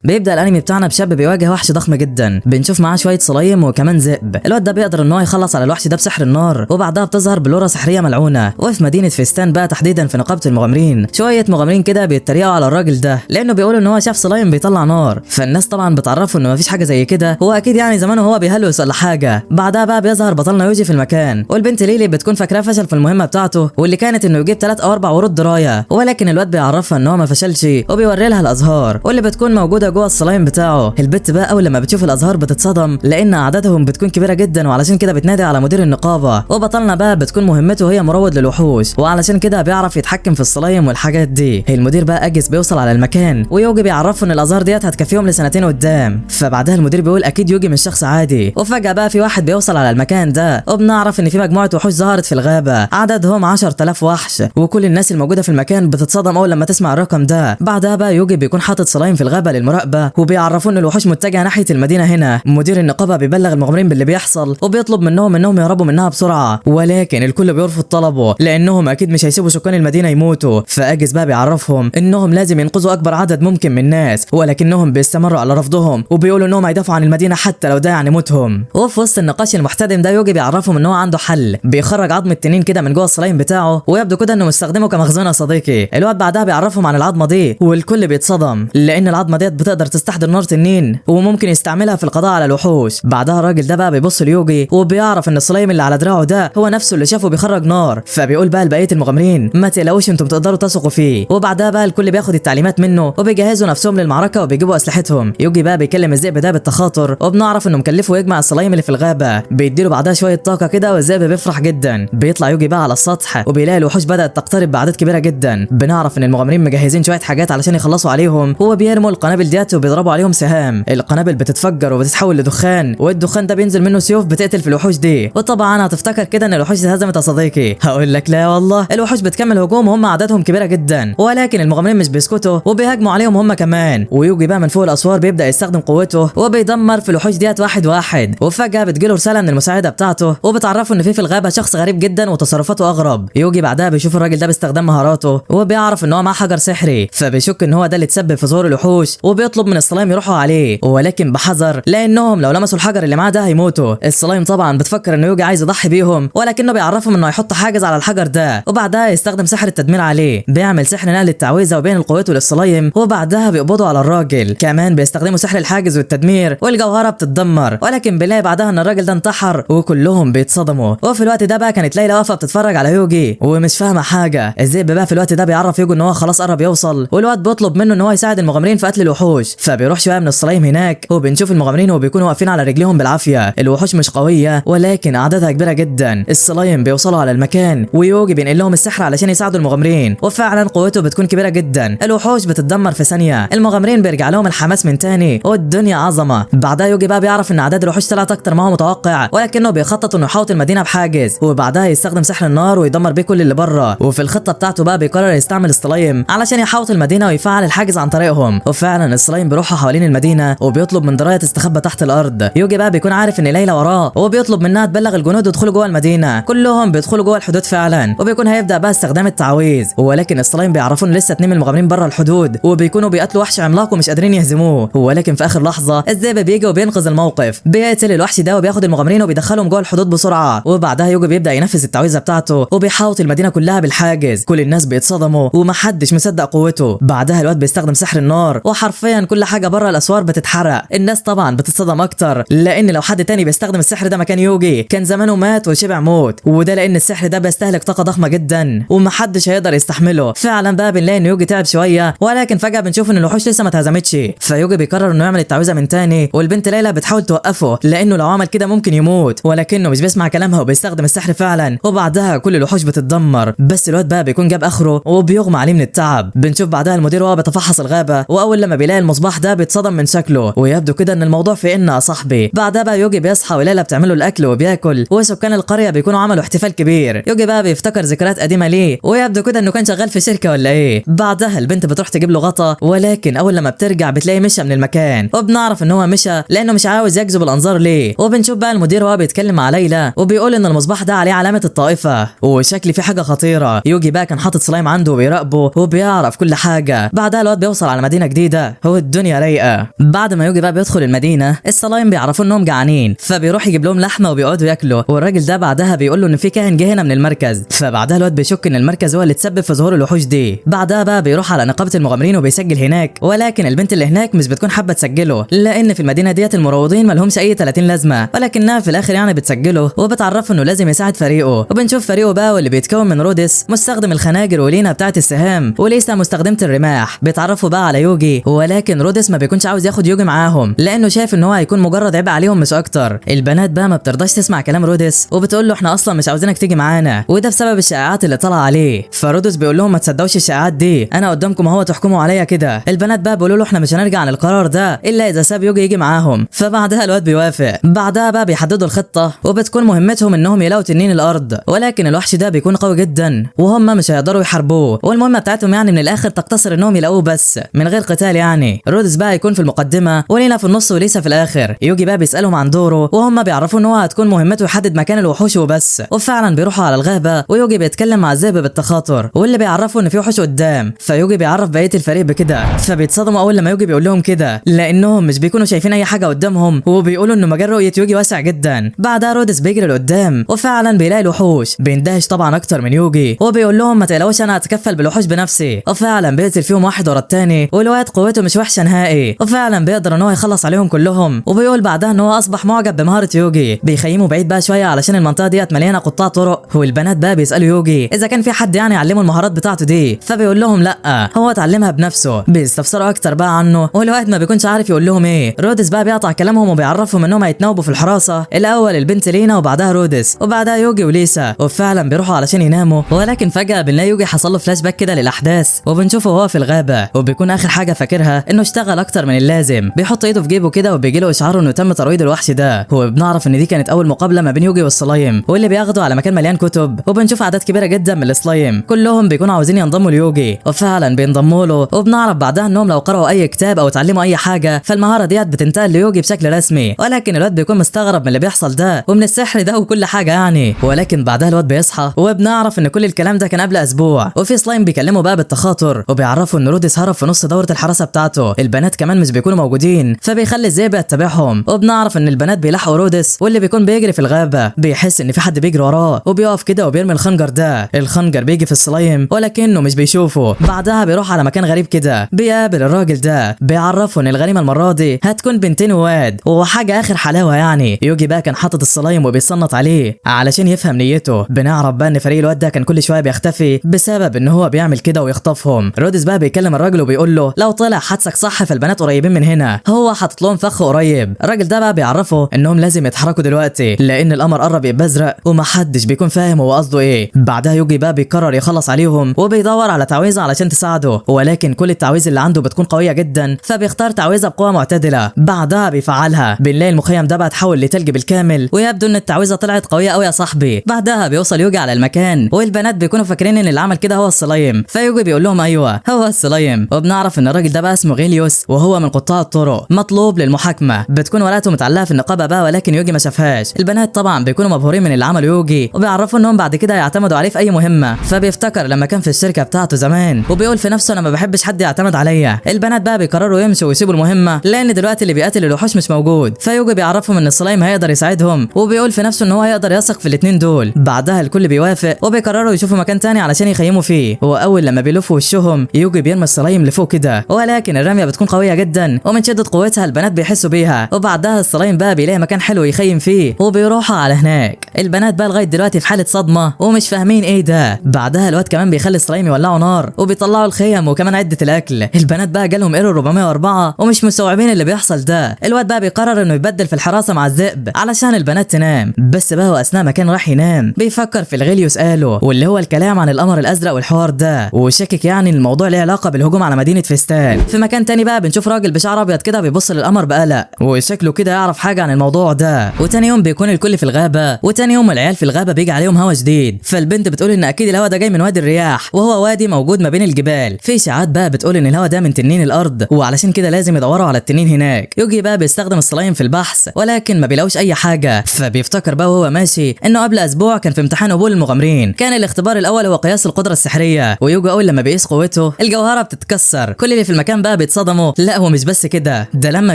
بيبدا الانمي بتاعنا بشاب بيواجه وحش ضخم جدا، بنشوف معاه شويه صلايم وكمان ذئب. الواد ده بيقدر ان هو يخلص على الوحش ده بسحر النار، وبعدها بتظهر بلورة سحريه ملعونه. وفي مدينه فيستان بقى تحديدا في نقابه المغامرين، شويه مغامرين كده بيتريقوا على الراجل ده لانه بيقولوا ان هو شاف صلايم بيطلع نار. فالناس طبعا بتعرفه انه مفيش حاجه زي كده، هو اكيد يعني زمانه هو بيهلوس ولا حاجه. بعدها بقى بيظهر بطلنا يوجي في المكان، والبنت ليلي بتكون فاكراه فشل في المهمه بتاعته، واللي كانت انه يجيب 3 أو 4 ورود درايه، ولكن الواد بيعرفها ان هو ما فشلش وبيوري لها الازهار واللي بتكون موجوده جوه الصلايم بتاعه. البت بقى اول لما بتشوف الازهار بتتصدم لان اعدادهم بتكون كبيره جدا، وعلشان كده بتنادي على مدير النقابه. وبطلنا بقى بتكون مهمته هي مروض للوحوش، وعلشان كده بيعرف يتحكم في الصلايم والحاجات دي. المدير بقى اجز بيوصل على المكان، ويوجي بيعرفه ان الازهار ديت هتكفيهم لسنتين قدام. فبعدها المدير بيقول اكيد يوجي مش شخص عادي. وفجاه بقى في واحد بيوصل على المكان ده، وبنعرف ان في مجموعه وحوش ظهرت في الغابه، عددهم 10,000 وحش، وكل الناس الموجوده في المكان بتتصدم اول لما تسمع الرقم ده. بعدها بقى يوجي بيكون حاطط صلايم في الغابه للمراقبه، وبيعرفوا ان الوحوش متجهه ناحيه المدينه هنا. مدير النقابه بيبلغ المغامرين باللي بيحصل، وبيطلب منهم انهم يهربوا منها بسرعه، ولكن الكل بيرفض طلبه لانهم اكيد مش هيسيبوا سكان المدينه يموتوا. فاجز بقى بيعرفهم انهم لازم ينقذوا اكبر عدد ممكن من الناس، ولكنهم بيستمروا على رفضهم وبيقولوا انهم هيدافعوا عن المدينه حتى لو ده يعني موتهم. وفي وسط النقاش المحتدم ده يوجي بيعرفهم ان هو عنده حل، بيخرج عظم التنين كده من جوه الصلايم بتاعه، ويبدو كده انه مستخدمه كمخزون يا صديقي. الواد بعدها بيعرفهم عن العظمه دي، والكل بيتصدم لان العظمه ديت بتقدر تستحضر نار تنين وممكن يستعملها في القضاء على الوحوش. بعدها الراجل ده بقى بيبص ليوجي وبيعرف ان الصلايم اللي على دراعه ده هو نفسه اللي شافه بيخرج نار. فبيقول بقى لبقيه المغامرين ما تقلقوش انتم تقدروا تثقوا فيه. وبعدها بقى الكل بياخد التعليمات منه وبيجهزوا نفسهم للمعركه وبيجيبوا اسلحتهم. يوجي بقى بيكلم الذئب ده بالتخاطر، وبنعرف انه مكلفه يجمع الصلايم اللي في الغابه. بيديله بعدها شويه طاقه كده، والذئب بيفرح جدا. بيطلع يوجي بقى على السطح وبيلاقي الوحوش بدات تقترب باعداد كبيره جدا. بنعرف ان المغامرين مجهزين شويه حاجات علشان يخلصوا عليهم، هو بيرموا القنابل ديت وبيضربوا عليهم سهام. القنابل بتتفجر وبتتحول لدخان، والدخان ده بينزل منه سيوف بتقتل في الوحوش دي. وطبعا هتفتكر كده ان الوحوش اتهزمت يا صديقي، هقول لك لا والله، الوحوش بتكمل هجوم وهم عددهم كبيره جدا، ولكن المغامرين مش بيسكتوا وبيهاجموا عليهم هم كمان. ويوجي بقى من فوق الاسوار بيبدا يستخدم قوته وبيدمر في الوحوش ديت واحد واحد. وفجاه بتجيله رساله من المساعده بتاعته وبتعرفه ان في الغابه شخص غريب جدا وتصرفاته اغرب. يوجي بعدها بيشوف الراجل ده باستخدام مهاراته، وبيعرف ان هو معاه حجر سحري، فبيشك ان هو ده اللي تسبب في ظهور الوحوش، وبيطلب من الصلايم يروحوا عليه، ولكن بحذر لانهم لو لمسوا الحجر اللي معاه ده هيموتوا. الصلايم طبعا بتفكر ان يوجي عايز يضحي بيهم، ولكنه بيعرفهم انه هيحط حاجز على الحجر ده، وبعدها يستخدم سحر التدمير عليه. بيعمل سحر نقل التعويذه وبين قوته للصلايم، وبعدها بيقبضوا على الراجل. كمان بيستخدموا سحر الحاجز والتدمير، والجوهره بتتدمر، ولكن بنلاقي بعدها ان الراجل ده انتحر وكلهم بيتصدموا. وفي الوقت ده بقى كانت ليلى واقفه بتتفرج على يوجي ومش فاهمه حاجه. الذئب بقى في الوقت ده بيعرف يوجي ان هو خلاص قرب يوصل، والواد بيطلب منه ان هو يساعد المغامرين في قتل الوحوش. فبيروح شويه من الصلايم هناك، وبنشوف المغامرين وبيكونوا واقفين على رجليهم بالعافيه. الوحوش مش قويه ولكن اعدادها كبيره جدا. الصلايم بيوصلوا على المكان، ويوجي بينقل لهم السحر علشان يساعدوا المغامرين، وفعلا قوته بتكون كبيره جدا. الوحوش بتتدمر في ثانيه، المغامرين بيرجع لهم الحماس من تاني والدنيا عظمه. بعدها يوجي بقى بيعرف ان اعداد الوحوش طلعت اكتر ما هو متوقع، ولكنه بيخطط انه يحاوط المدينه بحاجز، وبعدها يستخدم سحر النار ويدمر بيه كل اللي بره. وفي الخطه بتاعته بقى بيقرر يستعمل الصلايم علشان يحاوط المدينه ويفعل الحاجز عن طريقهم. وفعلا الصلايم بيروحوا حوالين المدينه، وبيطلب من درايه تستخبى تحت الارض. يوجي بقى بيكون عارف ان ليلى وراه، وبيطلب منها تبلغ الجنود يدخلوا جوه المدينه. كلهم بيدخلوا جوه الحدود فعلا، وبيكون هيبدا بقى استخدام التعويذ، ولكن الصلايم بيعرفون لسه 2 من المغامرين بره الحدود، وبيكونوا بيقتلوا وحش عملاق ومش قادرين يهزموه. ولكن في اخر لحظه الذئب بيجي وبينقذ الموقف، بيقتل الوحش ده وبياخد المغامرين وبيدخلهم جوه الحدود بسرعه. وبعدها يوجي بيبدا ينفذ التعويذه بتاعته وبيحاوط المدينه كلها بالحاجز. كل الناس بيتصدموا ومحدش مصدق قوته. بعدها الواد بيستخدم سحر النار، وحرفيا كل حاجه بره الاسوار بتتحرق. الناس طبعا بتتصدم اكتر لان لو حد تاني بيستخدم السحر ده مكان يوجي كان زمانه مات وشبع موت، وده لان السحر ده بيستهلك طاقه ضخمه جدا ومحدش هيقدر يستحمله. فعلا بقى بنلاقي ان يوجي تعب شويه، ولكن فجاه بنشوف ان الوحوش لسه ما اتهزمتش. فيوجي بيقرر انه يعمل التعويذه من تاني، والبنت ليلى بتحاول توقفه لانه لو عمل كده ممكن يموت، ولكنه مش بيسمع كلامها وبيستخدم السحر فعلا. وبعدها كل الوحوش بتتدمر، بس الواد بقى بيكون جاب اخره وبيغمى عليه من التعب. بنشوف بعدها المدير وهو بيتفحص الغابه، واول لما بيلاقي المصباح ده بيتصدم من شكله، ويبدو كده ان الموضوع في ان يا صاحبي. بعدها بقى يوجي بيصحى وليلى بتعمل له الاكل وبياكل، وسكان القريه بيكونوا عملوا احتفال كبير. يوجي بقى بيفتكر ذكريات قديمه ليه، ويبدو كده انه كان شغال في شركه ولا ايه. بعدها البنت بتروح تجيب له غطا، ولكن اول لما بترجع بتلاقي مشى من المكان، وبنعرف ان هو مشى لانه مش عاوز يجذب الانظار ليه. وبنشوف بقى المدير وهو بيتكلم مع ليلى وبيقول ان المصباح ده عليه علامه الطائفه، وشكل في حاجه خطيره. يوجي بقى كان حاطط سلايم عنده وبيراقبه وبيعرف كل حاجه. بعدها الواد بيوصل على مدينه جديده، والدنيا رايقه. بعد ما يوجي بقى بيدخل المدينه الصلايم بيعرفوا انهم جعانين، فبيروح يجيب لهم لحمه وبيقعدوا ياكلوا، والراجل ده بعدها بيقول له ان في كاهن جه هنا من المركز، فبعدها الواد بيشك ان المركز هو اللي تسبب في ظهور الوحوش دي. بعدها بقى بيروح على نقابه المغامرين وبيسجل هناك، ولكن البنت اللي هناك مش بتكون حابه تسجله لان في المدينه ديت المروضين مالهمش اي 30 لازمه، ولكنها في الاخر يعني بتسجله وبتعرفه انه لازم يساعد فريقه. وبنشوف فريقه بقى واللي بيتكون من رودس مستخدم الخناجر ولينا بتاعه السهام وليسا مستخدمه الرماح. بيتعرفوا بقى على يوجي، ولكن رودس ما بيكونش عاوز ياخد يوجي معاهم لانه شايف ان هو هيكون مجرد عبء عليهم مش اكتر. البنات بقى ما بترضاش تسمع كلام رودس وبتقول له احنا اصلا مش عاوزينك تيجي معانا، وده بسبب الشائعات اللي طالعه عليه. فرودس بيقول لهم ما تصدقوش الشائعات دي، انا قدامكم اهو تحكموا عليا كده. البنات بقى بيقولوا له احنا مش هنرجع عن القرار ده الا اذا ساب يوجي يجي معاهم، فبعدها الواد بيوافق. بعدها بقى بيحددوا الخطه وبتكون مهمتهم انهم يلاقوا تنين الارض، ولكن الوحش ده بيكون قوي جدا وهم مش هيقدروا يحاربوه، والمهمه بتاعتهم يعني من الاخر تقتصر انهم يلاقوه بس من غير قتال يعني. رودس بقى يكون في المقدمه ولينا في النص وليسا في الاخر. يوجي بقى بيسالهم عن دوره وهم بيعرفوا ان هو هتكون مهمته يحدد مكان الوحوش وبس، وفعلا بيروحوا على الغابه ويوجي بيتكلم مع الذئب بالتخاطر واللي بيعرفوا ان في وحوش قدام، فيوجي بيعرف بقيه الفريق بكده، فبيتصدموا اول لما يوجي بيقول لهم كده لانهم مش بيكونوا شايفين اي حاجه قدامهم وبيقولوا انه مجال رؤيه يوجي واسع جدا. بعدها رودس بيجري لقدام وفعلا بيلاقي الوحوش، بيندهش طبعا اكتر من يوجي وبيقول لهم ما تقلقوش انا هتكفل بالوحوش بنفسي، وفعلا بيقتل فيهم واحد ورا الثاني والواد قوته مش وحشه نهائي، وفعلا بيقدر ان هو يخلص عليهم كلهم. وبيقول بعدها ان هو اصبح معجب بمهاره يوجي. بيخيموا بعيد بقى شويه علشان المنطقه ديت مليانه قطاع طرق، والبنات بقى بيسالوا يوجي اذا كان في حد يعني يعلمه المهارات بتاعته دي، فبيقول لهم لا هو اتعلمها بنفسه. بيستفسروا اكتر بقى عنه والواد ما بيكونش عارف يقول لهم ايه. رودس بقى بيقطع كلامهم وبيعرفهم انهم هيتناوبوا في الحراسه، الاول البنت لينا وبعدها رودس وبعدها يوجي وليسا، وفعلا بيروحوا علشان يناموا. ولكن فجاه بنلاقي يوجي حصل له فلاش باك كده للاحداث وبنشوفه وهو في الغابه، وبيكون اخر حاجه فاكرها انه اشتغل اكتر من اللازم. بيحط ايده في جيبه كده وبيجي له اشعار انه تم ترويض الوحش ده، وبنعرف ان دي كانت اول مقابله ما بين يوجي والسلايم واللي بياخدوا على مكان مليان كتب، وبنشوف اعداد كبيره جدا من السلايم كلهم بيكونوا عاوزين ينضموا ليوجي، وفعلا بينضموا له. وبنعرف بعدها انهم لو قرأوا اي كتاب او اتعلموا اي حاجه فالمهاره ديت بتنتقل ليوجي بشكل رسمي، ولكن الواد بيكون مستغرب من اللي بيحصل ده ومن السحر ده وكل حاجه يعني. ولكن بعدها الواد بيصحى وبنعرف ان كل الكلام ده كان قبل اسبوع، وفي سلايم بيكلموا بقى بالتخاطر وبيعرفوا ان رودس هرب في نص دوره الحراسه بتاعته. البنات كمان مش بيكونوا موجودين فبيخلي الذئب يتبعهم، وبنعرف ان البنات بيلاحقوا رودس واللي بيكون بيجري في الغابه، بيحس ان في حد بيجري وراه وبيقف كده وبيرمي الخنجر ده. الخنجر بيجي في السلايم ولكنه مش بيشوفه. بعدها بيروح على مكان غريب كده بيقابل الراجل ده، بيعرفه ان الغنيمه المره دي هتكون بنتين وواد وحاجه اخر حلاوه يعني. يوجي بقى كان حاطط السلايم وبيصنط عليه علشان يفهم نيته. بنعرف بقى ان فريق الواد ده كان كل شويه بيختفي بسبب ان هو بيعمل كده ويخطفهم. رودس بقى بيكلم الراجل وبيقول له لو طلع حدسك صح فالبنات قريبين من هنا، هو حاطط لهم فخ قريب. الراجل ده بقى بيعرفه انهم لازم يتحركوا دلوقتي لان القمر قرب يبقى ازرق ومحدش بيكون فاهم هو قصده ايه. بعدها يوجي بقى بيقرر يخلص عليهم وبيدور على تعويذه علشان تساعده، ولكن كل التعويذ اللي عنده بتكون قويه جدا فبيختار تعويذه بقوه معتدله. بعدها بيفعلها بنلاقي المخيم ده بقى اتحول لتلج بالكامل، ويبدو ان التعويذه طلعت قويه قوي يا صاحبي. بعدها بيوصل يوجي على المكان والبنات بيكونوا فاكرين ان اللي عمل كده هو السلايم، فيوجي بيقول لهم ايوه هو السلايم. وبنعرف ان الراجل ده بقى اسمه غيليوس وهو من قطاع الطرق مطلوب للمحاكمه. بتكون ورقته متعلقه في النقابه بقى ولكن يوجي ما شافهاش. البنات طبعا بيكونوا مبهورين من اللي عمله يوجي وبيعرفوا انهم بعد كده يعتمدوا عليه في اي مهمه، فبيفتكر لما كان في الشركه بتاعته زمان وبيقول في نفسه انا ما بحبش حد يعتمد عليا. البنات بقى بيقرروا يمشوا ويسيبوا المهمه لان دلوقتي اللي بيقاتل الوحوش مش موجود، فيوجي بيعرفهم ان السلايم هيقدر يساعدهم وبيقول في نفسه ان هو هيقدر يثق في الاثنين دول. بعدها الكل بيوافق وبيقرروا يشوفوا مكان تاني علشان يخيموا فيه. واول لما بيلفوا وشهم يوجي بيرمي السلايم لفوق كده، ولكن الرميه بتكون قويه جدا ومن شده قوتها البنات بيحسوا بيها. وبعدها السلايم بقى بيلاقي مكان حلو يخيم فيه وبيروحوا على هناك. البنات بقى لغايه دلوقتي في حاله صدمه ومش فاهمين ايه ده. بعدها الواد كمان بيخلي السلايم يولعوا نار وبيطلعوا الخيم وكمان عده الاكل. البنات بقى جالهم ايرور 404 ومش مستوعبين اللي بيحصل ده. الواد بقى بيقرر انه يبدل في الحراسه مع الذئب علشان البنات تنام، بس بقى هو اثناء ما كان راح ينام بيفكر في الغيليوس قاله واللي هو الكلام عن القمر الازرق والحوار ده، وشاكك يعني الموضوع له علاقه بالهجوم على مدينه فستان. في مكان تاني بقى بنشوف راجل بشعر ابيض كده بيبص للقمر بقلق وشكله كده يعرف حاجه عن الموضوع ده. وتاني يوم بيكون الكل في الغابه، وتاني يوم العيال في الغابه بيجي عليهم هوا جديد، فالبنت بتقول ان اكيد الهوا ده جاي من وادي الرياح وهو وادي موجود ما بين الجبال. في اشاعات بقى بتقول ان الهوا ده من تنين الارض وعلشان كده لازم يدوروا على التنين هناك. يوجي بقى بيستخدم السلايم في البحث ولكن ما بيلاقوش اي حاجه، فبيفتكر بقى وهو ماشي انه قبل اسبوع كان في امتحان قبول المغامرين، كان الاختبار الاول هو قياس القدره السحريه. ويوجي اول لما بيقيس قوته الجوهره بتتكسر. كل اللي في المكان بقى بقى بيتصدموا. لا هو مش بس كده، ده لما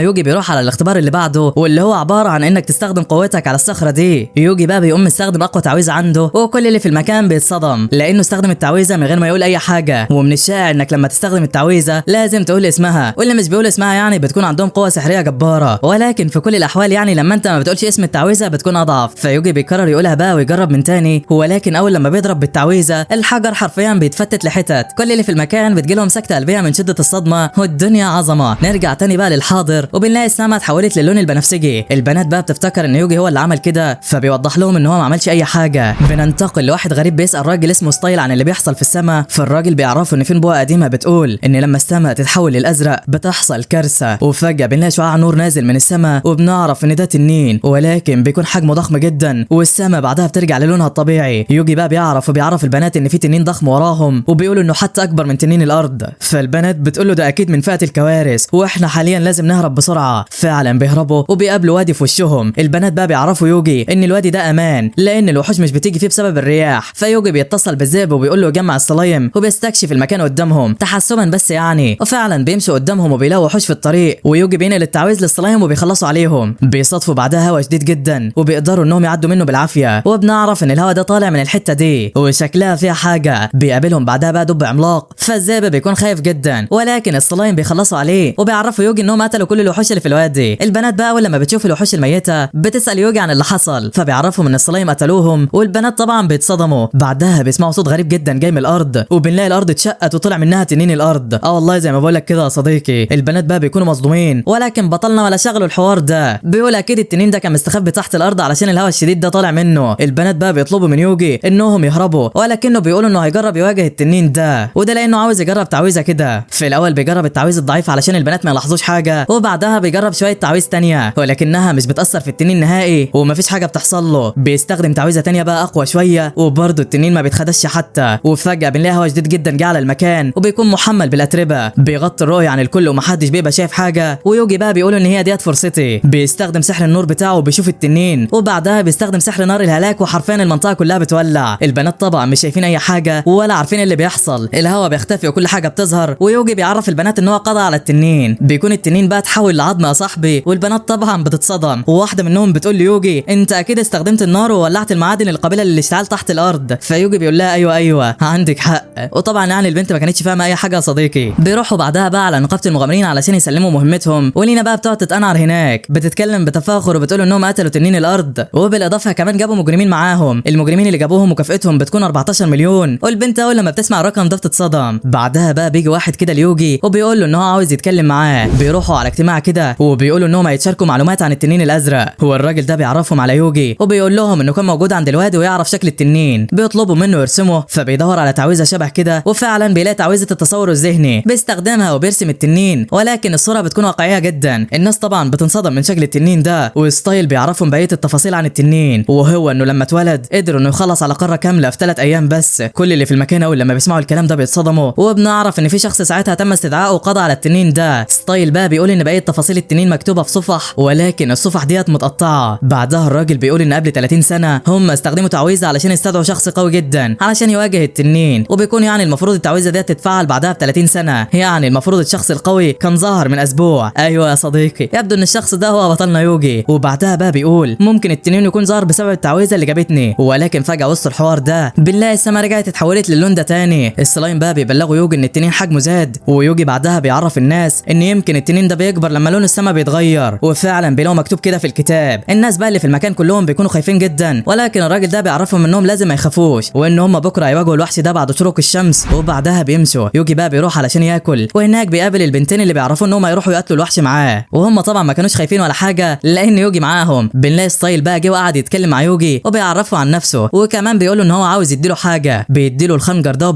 يوجي بيروح على الاختبار اللي بعده واللي هو عباره عن انك تستخدم قوتك على الصخره دي، يوجي بقى بيقوم مستخدم اقوى تعويذه عنده، وكل اللي في المكان بيتصدم لانه استخدم التعويذه من غير ما يقول اي حاجه. ومن الشائع انك لما تستخدم التعويذه لازم تقول اسمها، واللي مش بيقول اسمها يعني بتكون عندهم قوه سحريه جباره، ولكن في كل الاحوال يعني لما انت ما بتقولش اسم التعويذه بتكون اضعف. فيوجي بيقرر يقولها بقى ويجرب من تاني، ولكن اول لما بيضرب بالتعويذه الحجر حرفيا بيتفتت لحتت، كل اللي في المكان بتجيلهم سكته قلبيه من شده الصدمه، والدنيا عظمه. نرجع تاني بقى للحاضر وبنلاقي السما اتحولت للون البنفسجي. البنات بقى بتفتكر ان يوجي هو اللي عمل كده، فبيوضح لهم ان هو ما عملش اي حاجه. بننتقل لواحد غريب بيسال راجل اسمه ستايل عن اللي بيحصل في السما، فالراجل بيعرفوا ان في نبوءه قديمه بتقول ان لما السما تتحول للازرق بتحصل كارثه. وفجاه بنلاقي شعاع نور نازل من السما وبنعرف ان ده تنين، ولكن بيكون حجمه ضخم جدا، والسما بعدها بترجع للونها الطبيعي. يوجي بقى بيعرف البنات ان في تنين ضخم وراهم، وبيقولوا انه حتى اكبر من تنين الارض. فالبنات بتقول له ده اكيد من فئه الكوارث واحنا حاليا لازم نهرب بسرعه. فعلا بيهربوا وبيقابلوا وادي في وشهم. البنات بقى بيعرفوا يوجي ان الوادي ده امان لان الوحوش مش بتيجي فيه بسبب الرياح. فيوجي بيتصل بالذئب وبيقول له يجمع الصلايم وبيستكشف المكان قدامهم تحسبا بس يعني، وفعلا بيمشوا قدامهم وبيلاقوا وحوش في الطريق، ويوجي بينقل التعويذ للصلايم وبيخلصوا عليهم. بيصادفوا بعدها هوا شديد جدا وبيقدروا انهم يعدوا منه بالعافيه، وبنعرف ان الهوا ده طالع من الحته دي وشكلها فيها حاجه. بيقابلهم بعدها بقى دب عملاق، فالذئب بيكون خايف جدا، ولكن الصلايم بيخلصوا عليه وبيعرفوا يوجي انهم قتلوا كل الوحوش اللي في الوادي. البنات بقى اول لما بتشوف الوحوش الميته بتسال يوجي عن اللي حصل، فبيعرفوا ان الصلايم قتلوهم، والبنات طبعا بيتصدموا. بعدها بيسمعوا صوت غريب جدا جاي من الارض، وبنلاقي الارض اتشقت وطلع منها تنين الارض. والله زي ما بقول لك كده يا صديقي، البنات بقى بيكونوا مصدومين، ولكن بطلنا ولا شغلوا الحوار ده، بيقول اكيد التنين ده كان مستخبي تحت الارض علشان الهواء الشديد ده طالع منه. البنات بقى بيطلبوا من يوجي انهم يهربوا، ولكنه بيقولوا انه هيجرب يواجه التنين ده، وده لانه عاوز يجرب تعويذه كده. في الاول بيجرب التعويذ الضعيف علشان البنات ما يلاحظوش حاجه، وبعدها بيجرب شويه تعويذ تانية ولكنها مش بتاثر في التنين نهائي ومفيش حاجه بتحصل له. بيستخدم تعويذه تانية بقى اقوى شويه وبرده التنين ما بيتخدش حتى. وفجاه بنلاقي هوا شديد جدا جه على المكان وبيكون محمل بالاتربه، بيغطي الرؤيه عن الكل ومحدش بيبقى شايف حاجه. ويوجي بقى بيقول ان هي ديت فرصتي، بيستخدم سحر النور بتاعه وبيشوف التنين، وبعدها بيستخدم سحر نار الهلاك وحرفيا المنطقه كلها بتولع. البنات طبعا مش شايفين اي حاجه ولا عارفين اللي بيحصل، الهوا بيختفي وكل حاجه بتظهر. ويوجي بيعرف البنات ان هو قضى على التنين، بيكون التنين بقى اتحول لعظم يا صاحبي. والبنات طبعا بتتصدم، وواحده منهم بتقول ليوجي انت اكيد استخدمت النار وولعت المعادن القابله للاشتعال تحت الارض. فيوجي بيقول لها ايوه عندك حق. وطبعا يعني البنت ما كانتش فاهمه اي حاجه يا صديقي. بيروحوا بعدها بقى على نقابه المغامرين علشان يسلموا مهمتهم، ولينا بقى بتقعد تتقنعر هناك، بتتكلم بتفاخر وبتقول انهم قتلوا تنين الارض، وبالاضافه كمان جابوا مجرمين معاهم. المجرمين اللي جابوهم مكافئتهم بتكون 14 مليون. والبنت اول لما بتسمع الرقم ده بتتصدم. بعدها بقى بيجي واحد كده ليوجي وبيقول له ان هو عاوز يتكلم معاه. بيروحوا على اجتماع كده وبيقولوا انهم هيتشاركوا معلومات عن التنين الازرق. هو الراجل ده بيعرفهم على يوجي وبيقول لهم انه كان موجود عند الوادي ويعرف شكل التنين. بيطلبوا منه يرسمه، فبيدور على تعويذه شبه كده، وفعلا بيلاقي تعويذه التصور الذهني بيستخدمها وبيرسم التنين، ولكن الصوره بتكون واقعيه جدا. الناس طبعا بتنصدم من شكل التنين ده، وستايل بيعرفهم بقيه التفاصيل عن التنين، وهو انه لما اتولد قدر انه يخلص على قاره كامله في 3 ايام بس. كل اللي في المكان اول لما بيسمعوا الكلام ده بيتصدموا، وبنعرف ان في شخص ساعتها تم استدعائه وقضى على التنين ده. ستايل بقى بيقول ان بقيه تفاصيل التنين مكتوبه في صفح، ولكن الصفح ديت متقطعه. بعدها الراجل بيقول ان قبل 30 سنه هم استخدموا تعويذه علشان يستدعوا شخص قوي جدا علشان يواجه التنين، وبيكون يعني المفروض التعويذه ديت تتفعل بعدها ب 30 سنه، يعني المفروض الشخص القوي كان ظاهر من اسبوع. ايوه يا صديقي، يبدو ان الشخص ده هو بطلنا يوجي. وبعدها بقى بيقول ممكن التنين يكون ظهر بسبب التعويذه اللي جابتني، ولكن فجاه وسط الحوار ده بنلاقي السما رجعت اتحولت للون ده تاني. السلايم بقى بيبلغوا يوجي ان التنين حجمه زاد، ويوجي بعدها بيعرف الناس ان يمكن التنين ده بيكبر لما لون السما بيتغير. وفعلا بيلاقوا مكتوب كده في الكتاب. الناس بقى اللي في المكان كلهم بيكونوا خايفين جدا، ولكن الراجل ده بيعرفهم انهم لازم ما يخافوش، وان هم بكره هيواجهوا الوحش ده بعد شروق الشمس. وبعدها بيمشوا. يوجي بقى بيروح علشان ياكل، وهناك بيقابل البنتين اللي بيعرفوا انهم هيروحوا يقتلوا الوحش معاه، وهم طبعا ما كانوش خايفين ولا حاجه لان يوجي معاهم. بنلاقي ستايل بقى جه وقعد يتكلم مع يوجي وبيعرفه عن نفسه، وكمان بيقولوا ان هو عاوز يديله حاجه. بيديله الخنجر ده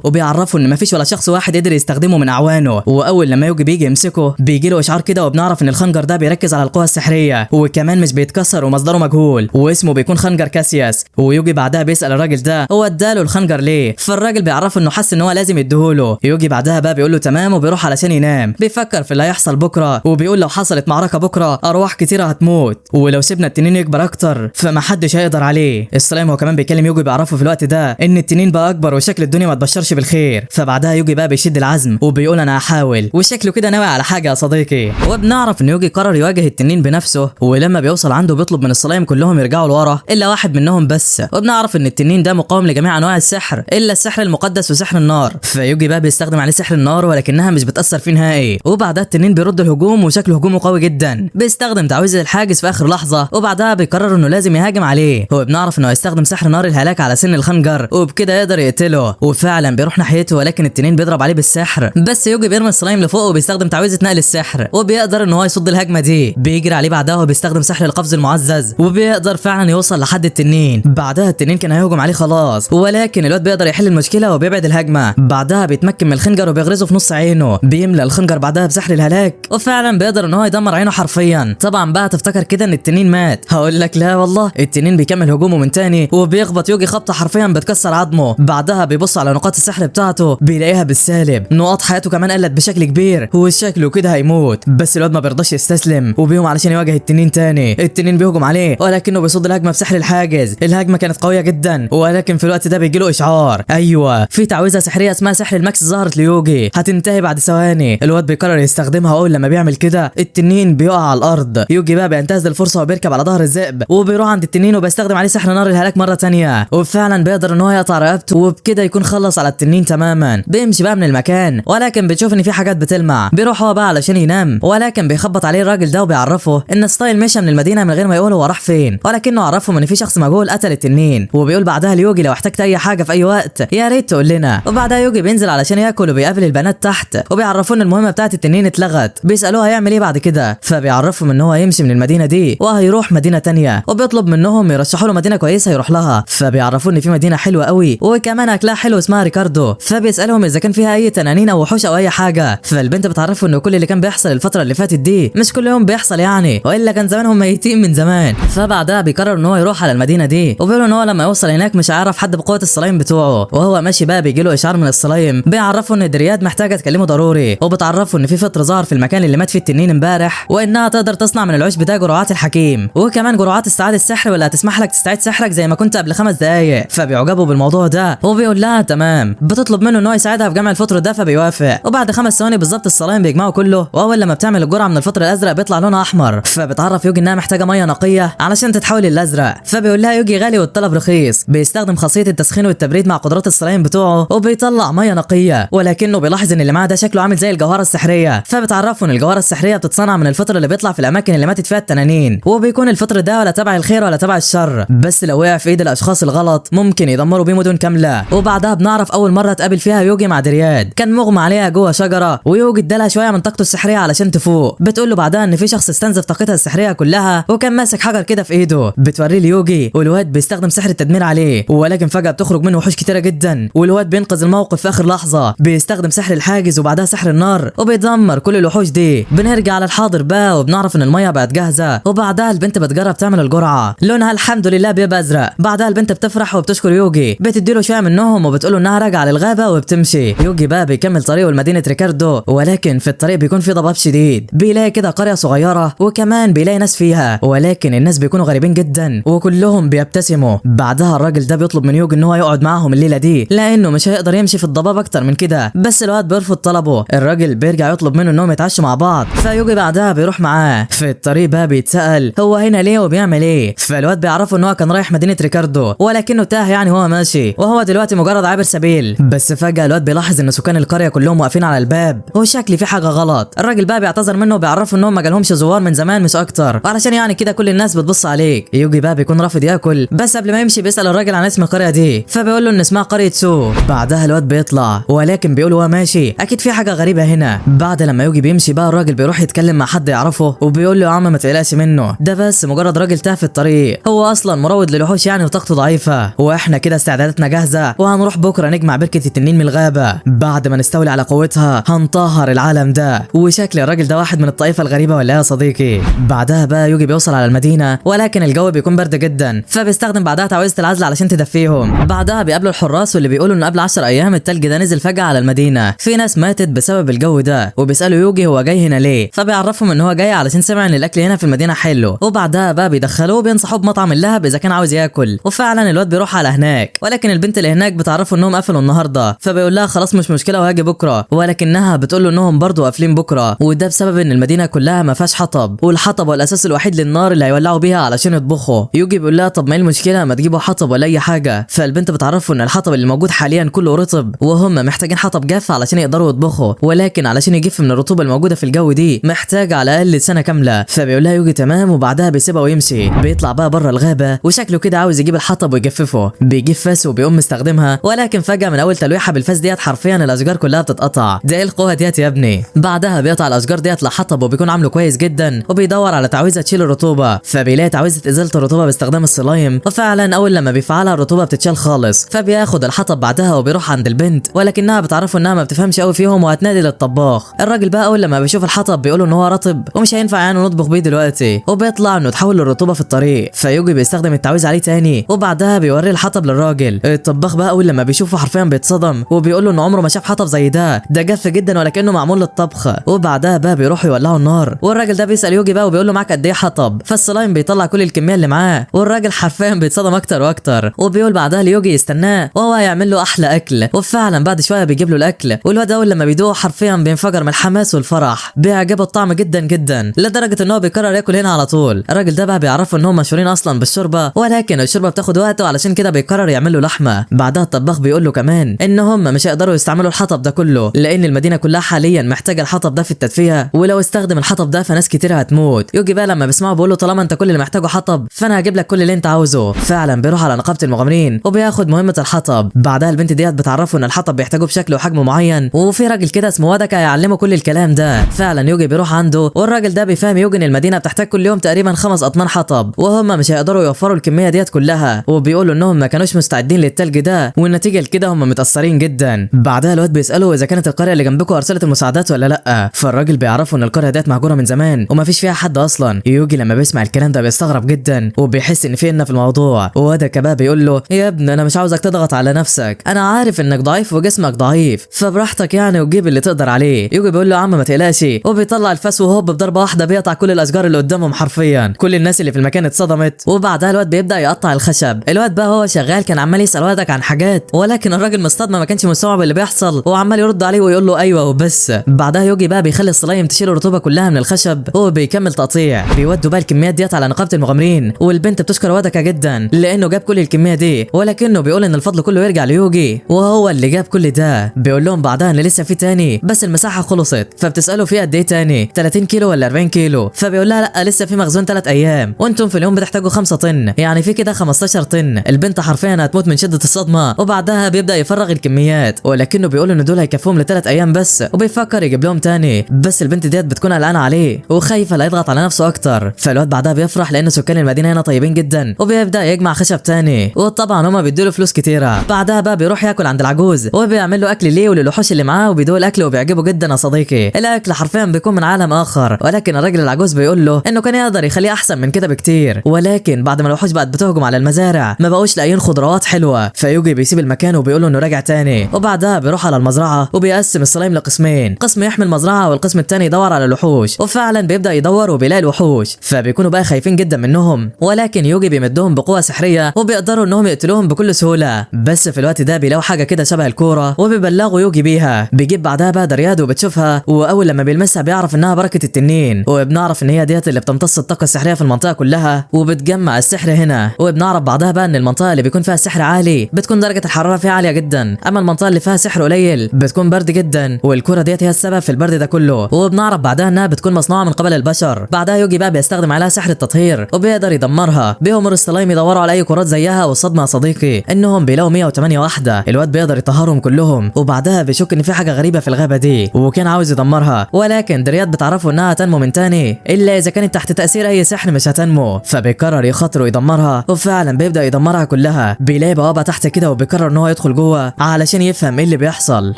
وبيعرفه ان مفيش ولا شخص واحد قدر يستخدمه من اعوانه. واول لما يوجي بيجي يمسكه بيجي له اشعار كده، وبنعرف ان الخنجر ده بيركز على القوه السحريه، وكمان مش بيتكسر ومصدره مجهول، واسمه بيكون خنجر كاسياس. ويوجي بعدها بيسال الراجل ده هو اداله الخنجر ليه، فالراجل بيعرفه انه حس ان هو لازم يديهوله. يوجي بعدها بقى بيقول له تمام، وبيروح علشان ينام. بيفكر في اللي هيحصل بكره، وبيقول لو حصلت معركه بكره ارواح كتيره هتموت، ولو سيبنا التنين يكبر اكتر فمحدش هيقدر عليه. السلام هو كمان بيكلم يوجي بيعرفه في الوقت ده ان التنين بقى اكبر وشكل الدنيا ما تبشرش بالخير. فبعدها يوجي بقى بيشد العزم وبيقول انا احاول. وشكله كده ناوي على حاجه يا صديقي. وبنعرف ان يوجي قرر يواجه التنين بنفسه، ولما بيوصل عنده بيطلب من الصلايم كلهم يرجعوا لورا الا واحد منهم بس. وبنعرف ان التنين ده مقاوم لجميع انواع السحر الا السحر المقدس وسحر النار، فيوجي بقى بيستخدم عليه سحر النار ولكنها مش بتاثر فيه نهائي. وبعدها التنين بيرد الهجوم وشكله هجومه قوي جدا، بيستخدم تعويذه الحاجز في اخر لحظه، وبعدها بيقرر انه لازم يهاجم عليه. هو بنعرف انه هيستخدم سحر نار الهلاك على سن الخنجر وبكده يقدر يقتله، وفعلا بيروح ناحيته ولكن التنين بيضرب عليه بالسحر، بس يوجي بيرمي السلايم لفوق وبيستخدم تعويذه نقل السحر وبيقدر ان هو يصد الهجمه دي. بيجري عليه بعدها وبيستخدم سحر القفز المعزز وبيقدر فعلا يوصل لحد التنين. بعدها التنين كان هيهجم عليه خلاص، ولكن الواد بيقدر يحل المشكله وبيبعد الهجمه. بعدها بيتمكن من الخنجر وبيغرزه في نص عينه، بيملى الخنجر بعدها بسحر الهلاك وفعلا بيقدر ان هو يدمر عينه حرفيا. طبعا بقى تفتكر كده ان التنين مات، هقول لك لا والله، التنين بيكمل هجومه من تاني وبيخبط يوجي خبطه حرفيا بتكسر عظمه. بعدها بيبص على نقاط السحر بتاعته بيلاقيها بالسالب، نقاط حياته كمان قلت بشكل كبير وشكله كده هيموت. بس الواد ما بيرضاش يستسلم وبيقوم علشان يواجه التنين تاني. التنين بيهجم عليه ولكنه بيصد الهجمه بسحر الحاجز. الهجمه كانت قويه جدا، ولكن في الوقت ده بيجيله اشعار، ايوه في تعويذه سحريه اسمها سحر الماكس ظهرت ليوجي، هتنتهي بعد ثواني. الواد بيقرر يستخدمها، اول لما بيعمل كده التنين بيقع على الارض. يوجي بقى بينتهز الفرصه وبيركب على ظهر الذئب وبيروح عند التنين وبيستخدم عليه سحر نار الهلاك مره تانية، وفعلا بيقدر ان هو يقطع رقبته وبكده يكون خلص على التنين تماما. بيمشي بقى من المكان ولكن بتشوف ان في حاجات بتلمع، بيروح هو بقى علشان ينام، ولكن بيخبط عليه الراجل ده وبيعرفه ان ستايل مشى من المدينه من غير ما يقول هو راح فين، ولكنه عرفهم ان في شخص مجهول قتل التنين. وبيقول بعدها ليوجي لو احتجت اي حاجه في اي وقت يا ريت تقول لنا. وبعدها يوجي بينزل علشان ياكل وبيقابل البنات تحت وبيعرفون المهمه بتاعت التنين اتلغت. بيسالوه هيعمل ايه بعد كده، فبيعرفهم ان هو هيمشي من المدينه دي وهيروح مدينه تانية، وبيطلب منهم يرشحوا له مدينه كويسه يروح لها. فبيعرفون ان في مدينه حلوه قوي وكمان اكلها حلو اسمها ريكاردو، فبيسالهم اذا كان فيها اي تنانين او وحوش او اي حاجه. فالبنت بتعرفه انه كل اللي كان بيحصل الفتره اللي فاتت دي مش كل يوم بيحصل يعني، والا كان زمانهم ميتين من زمان. فبعدها بيقرر ان هو يروح على المدينه دي، وبيقول ان هو لما يوصل هناك مش هيعرف حد بقوه السلايم بتوعه. وهو ماشي بقى بيجيله اشعار من السلايم بيعرفه ان درياد محتاجه تكلمه ضروري، وبتعرفه ان في فطر ظهر في المكان اللي مات فيه التنين امبارح، وانها تقدر تصنع من العشب ده جرعات الحكيم وكمان جرعات استعاده السحر واللي هتسمح لك تستعيد سحرك زي ما كنت قبل 5 دقايق. فبيعجبوا بالموضوع ده وبيقول لها تمام، بتطلب منه ان هو يساعدها في جمع الفطر ده فبيوافق. وبعد 5 ثواني بالظبط السلايم بيجمعوا كله، واول لما بتعمل الجرعه من الفطر الازرق بيطلع لونها احمر. فبتعرف يوجي انها محتاجه ميه نقيه علشان تتحول للازرق، فبيقول لها يوجي غالي والطلب رخيص. بيستخدم خاصيه التسخين والتبريد مع قدرات السلايم بتوعه وبيطلع ميه نقيه، ولكنه بيلاحظ ان اللي معاه ده شكله عامل زي الجوهره السحريه. فبتعرفه ان الجوهره السحريه بتتصنع من الفطر اللي بيطلع في الاماكن اللي ماتت فيها التنانين، وبيكون الفطر ده ولا تبع الخير ولا تبع الشر، بس لو وقع في ايد الاشخاص الغلط ممكن يدمروا بيه مدن كامله. وبعدها بنعرف اول مره تقابل فيها يوجي مع درياد، كان مغمى عليها جوه شجره ويوجي ادالها شويه من طاقته السحريه علشان تفوق. بتقول له بعدها ان في شخص استنزف طاقتها السحريه كلها وكان ماسك حجر كده في ايده. بتوريه ليوجي والواد بيستخدم سحر التدمير عليه، ولكن فجاه بتخرج منه وحوش كتيره جدا والواد بينقذ الموقف في اخر لحظه. بيستخدم سحر الحاجز وبعدها سحر النار وبيدمر كل الوحوش دي. بنرجع للحاضر بقى وبنعرف ان الميه بقت جاهزه، وبعدها البنت بتجرب تعمل الجرعه، لونها الحمد لله بيبقى ازرق. بعدها البنت بتفرح وبتشكر يوجي، بتديله شويه منهم وبتقوله انها راجعه للغابه وبتمشي. يوجي بقى بيكمل طريقه لمدينه ريكاردو، ولكن في الطريق بيكون في ضباب شديد. بيلاقي كده قريه صغيره وكمان بيلاقي ناس فيها، ولكن الناس بيكونوا غريبين جدا وكلهم بيبتسموا. بعدها الراجل ده بيطلب من يوجي ان هو يقعد معاهم الليله دي لانه مش هيقدر يمشي في الضباب اكتر من كده، بس الواد بيرفض طلبه. الراجل بيرجع يطلب منه انهم يتعشوا مع بعض، فيوجي بعدها بيروح معاه. في الطريق بقى بيتسال هو هنا ليه وبيعمل ايه، فالواد بيعرفه ان هو كان رايح مدينه ريكاردو ولكنه تاه يعني هو ماشي، وهو دلوقتي مجرد عابر سبيل. بس فجاه الواد بيلاحظ ان سكان القريه كلهم واقفين على الباب وشكلي في حاجه غلط. الراجل بقى بيعتذر منه وبيعرفه انهم ما جالهمش زوار من زمان مش اكتر، وعلشان يعني كده كل الناس بتبص عليك. يوجي بقى بيكون رافض ياكل، بس قبل ما يمشي بيسال الراجل عن اسم القريه دي، فبيقول له ان اسمها قريه سو. بعدها الواد بيطلع ولكن بيقول هو ماشي اكيد في حاجه غريبه هنا. بعد لما يوجي بيمشي بقى الراجل بيروح يتكلم مع حد يعرفه وبيقول له يا عم ما تقلقش منه، ده بس مجرد راجل تاه في الطريق، هو اصلا مروض للوحوش يعني وطاقته ضعيفه، واحنا كده استعداداتنا جاهزه وهنروح بكره نجمع بركه التنين من الغابه. بعد ما نستولي على قوتها هنطهر العالم ده. وشكل الراجل ده واحد من الطائفه الغريبه ولا يا صديقي. بعدها بقى يوجي بيوصل على المدينه ولكن الجو بيكون برد جدا، فبيستخدم بعدها تعويذه العزل علشان تدفيهم. بعدها بيقابلوا الحراس واللي بيقولوا ان قبل 10 ايام التلج ده نزل فجاه على المدينه، في ناس ماتت بسبب الجو ده، وبيسالوا يوجي هو جاي هنا ليه، فبيعرفهم ان هو جاي علشان سمع ان الاكل هنا في المدينه حلو. وبعدها بقى بيدخلوه وبينصحوه بمطعم اللهب اذا كان عاوز ياكل، وفعلا الواد بيروح على هناك، ولكن البنت اللي هناك بتعرفه انهم قفلوا النهارده، فبيقول لها خلاص مش مشكله وهاجي بكره. ولكنها بتقول له انهم برضه قافلين بكره، وده بسبب ان المدينه كلها ما فيهاش حطب، والحطب هو الاساس الوحيد للنار اللي هيولعوا بيها علشان يطبخوا. يوجي بيقول لها طب ما ايه المشكله ما تجيبوا حطب ولا اي حاجه. فالبنت بتعرفه ان الحطب اللي موجود حاليا كله رطب، وهم محتاجين حطب جاف علشان يقدروا يطبخوا، ولكن علشان يجف من الرطوبه الموجوده في الجو دي محتاج على الاقل سنه كامله. فبيقول لها يوجي تمام، وبعدها بيسيبها ويمشي. بيطلع بقى بره الغابه وشكله كده عاوز يجيب الحطب ويجففه، بيجيب فاس وبيقوم مستخدمها، ولكن فجاه من اول تلويحه بالفاس ديت حرفيا الاشجار كلها بتتقطع. ده ايه القوه ديت يا ابني؟ بعدها بيقطع الاشجار ديت لحطب، وبيكون عامله كويس جدا، وبيدور على تعويذه تشيل الرطوبه. فبيلاقي تعويذه ازاله الرطوبه باستخدام السلايم، وفعلا اول لما بيفعلها الرطوبه بتتشال خالص. فبياخد الحطب بعدها وبيروح عند البنت، ولكنها بتعرفه انها ما بتفهمش قوي فيهم وهتنادي للطباخ. الراجل بقى اول لما بيشوف الحطب بيقوله ان هو رطب ومش هينفع يعني نطبخ بيه دلوقتي، وبيطلع انه تحول للرطوبه في الطريق. فيوجي بيستخدم التعويذه عليه تاني، وبعدها بيوري الحطب للراجل. الطباخ بقى اول لما بيشوفه حرفيا بيتصدم، وبيقول له ان عمره ما شاف حطب زي ده جاف جدا ولكنه معمول للطبخ. وبعدها بقى بيروحوا يولعوا النار، والراجل ده بيسال يوجي بقى وبيقول له معاك قد ايه حطب. فالسلايم بيطلع كل الكميه اللي معاه، والراجل حرفيا بيتصدم اكتر واكتر، وبيقول بعدها ليوجي يستناه وهو هيعمل له احلى اكل. وفعلا بعد شويه بيجيب له الاكل، والواد اول لما بيدوق حرفيا بينفجر من الحماس والفرح، بيعجبه الطعم جدا جدا لدرجه ان هو بيقرر ياكل هنا على طول. الراجل ده بقى بيعرفه ان هم مشهورين اصلا بالشوربه، ولكن الشوربه بتاخد وقت وعلشان كده بيقرر يعمل له لحمه. بعدها الطباخ بيقول له كمان ان هم مش هيقدروا يستعملوا الحطب ده كله، لان المدينه كلها حاليا محتاجه الحطب ده في التدفئه، ولو استخدم الحطب ده فناس كتير هتموت. يوجي بقى لما بيسمعه بيقول له طالما انت كل اللي محتاجه حطب فانا هجيب لك كل اللي انت عاوزه. فعلا بيروح على نقابه المغامرين وبياخد مهمه الحطب. بعدها البنت ديت بتعرفه ان الحطب بيحتاجه بشكل وحجم معين، وفي راجل كده اسمه ودكا هيعلمه كل الكلام ده. فعلا يوجي بيروح عنده، والراجل ده بيفهم يوجي ان المدينه بتحتاج كل يوم تقريبا 5 اطنان حطب، وهم مش هيقدروا يوفروا الكميه ديت كلها، وبيقولوا انهم ما كانوش مستعدين للتلج ده، والنتيجه لكده هم متاثرين جدا. بعدها الواد بيساله اذا كانت القريه اللي جنبكم ارسلت المساعدات ولا لا. فالراجل بيعرفوا ان القريه ديت مهجوره من زمان وما فيش فيها حد اصلا. يوجي لما بيسمع الكلام ده بيستغرب جدا، وبيحس ان في في الموضوع. ودكا بقى بيقول له يا ابني انا مش عاوزك تضغط على نفسك، انا عارف انك ضعيف وجسمك ضعيف، فبراحتك يعني وجيب اللي تقدر عليه. يوجي بيقول له يا عم ما تقلقش، وبيطلع الفاس وهوب بضربه واحده بيقطع كل الاشجار اللي قدامهم حرفيا. كل الناس اللي في المكان اتصدمت، وبعدها الواد بيبدا يقطع الخشب. الواد بقى هو شغال كان عمال يسال ودك عن حاجات، ولكن الراجل مصطدم ما كانش مستوعب اللي بيحصل، وعمال يرد عليه ويقول له ايوه وبس. بعدها يوجي بقى بيخلي السلايم تشيل الرطوبه كلها من الخشب، وهو بيكمل تقطيع. بيودوا بقى الكميات ديت على نقابه المغامرين، والبنت بتشكر ودكا جدا لانه جاب كل الكميه دي، ولكنه بيقول ان الفضل كله يرجع ليوجي وهو اللي جاب كل ده. بيقول لهم بعدها ان لسه في تاني بس المساحه خلصت. فبتساله في قد ايه تاني، 30 كيلو ولا 40 كيلو؟ فبيقول لها لا لسه في مخزون 3 ايام، وانتم في اليوم بتحتاجوا 5 طن، يعني في كده 15 طن. البنت حرفيا هتموت من شده الصدمه، وبعدها بيبدا يفرغ الكميات، ولكنه بيقول ان دول هيكفوهم ل3 ايام بس، وبيفكر يجيب لهم تاني. بس البنت ديت بتكون قلقانه عليه وخايفه لا يضغط على نفسه اكتر. فالواد بعدها بيفرح لان سكان المدينه هنا طيبين جدا، وبيبدا يجمع خشب تاني، وطبعا هما بيدوا له فلوس كتيره. بعدها بقى بيروح ياكل عند العجوز، وبيعمل له اكل ليه وللوحوش اللي معاه، وبيدوق الاكل وبيعجبه جدا يا صديقي. الاكل حرفيا بيكون من عالم اخر، ولكن الراجل العجوز بيقول له انه كان يقدر يخليه احسن من كده بكتير، ولكن بعد ما الوحوش بقت بتهجم على المزارع ما بقوش لاقيين خضروات حلوه. فيوجي بيسيب المكان وبيقول له انه راجع تاني، وبعدها بيروح على المزرعه وبيقسم السلايم لقسمين، قسم يحمي المزرعه والقسم التاني يدور على الوحوش. وفعلا بيبدا يدور وبيلاقي الوحوش، فبيكونوا بقى خايفين جدا منهم، ولكن يوجي بيمدهم بقوه سحريه وبيقدروا انهم يقتلوهم بكل سهوله. بس في الوقت ده بيلاقوا حاجه كده شبه الكوره وبيبلغوا يوجي بيها. بيجيب بعدها بقى درياد وبتشوفها، واول لما بيلمسها بيعرف انها بركه التنين، وبنعرف ان هي ديت اللي بتمتص الطاقه السحريه في المنطقه كلها وبتجمع السحر هنا. وبنعرف بعدها بقى ان المنطقه اللي بيكون فيها السحر عالي بتكون درجه الحراره فيها عاليه جدا، اما المنطقه اللي فيها سحر قليل بتكون برد جدا، والكوره ديت هي السبب في البرد ده كله. وبنعرف بعدها انها بتكون مصنوعه من قبل البشر. بعدها يوجي بقى بيستخدم عليها سحر التطهير وبيقدر يدمرها. بيأمر السلايم يدوروا على اي كرات زيها، والصدمه يا صديقي انهم بيلاقوا 108 واحده. الواد بيقدر يطهرهم كلهم، وبعدها بيشك ان في حاجه غريبه في الغابه دي وكان عاوز يدمرها، ولكن درياد بتعرفه انها تنمو من تاني الا اذا كانت تحت تاثير اي سحر مش هتنمو. فبيقرر يخاطر ويدمرها، وفعلا بيبدا يدمرها كلها. بيلاقي بوابه تحت كده وبيقرر ان هو يدخل جوه علشان يفهم ايه اللي بيحصل.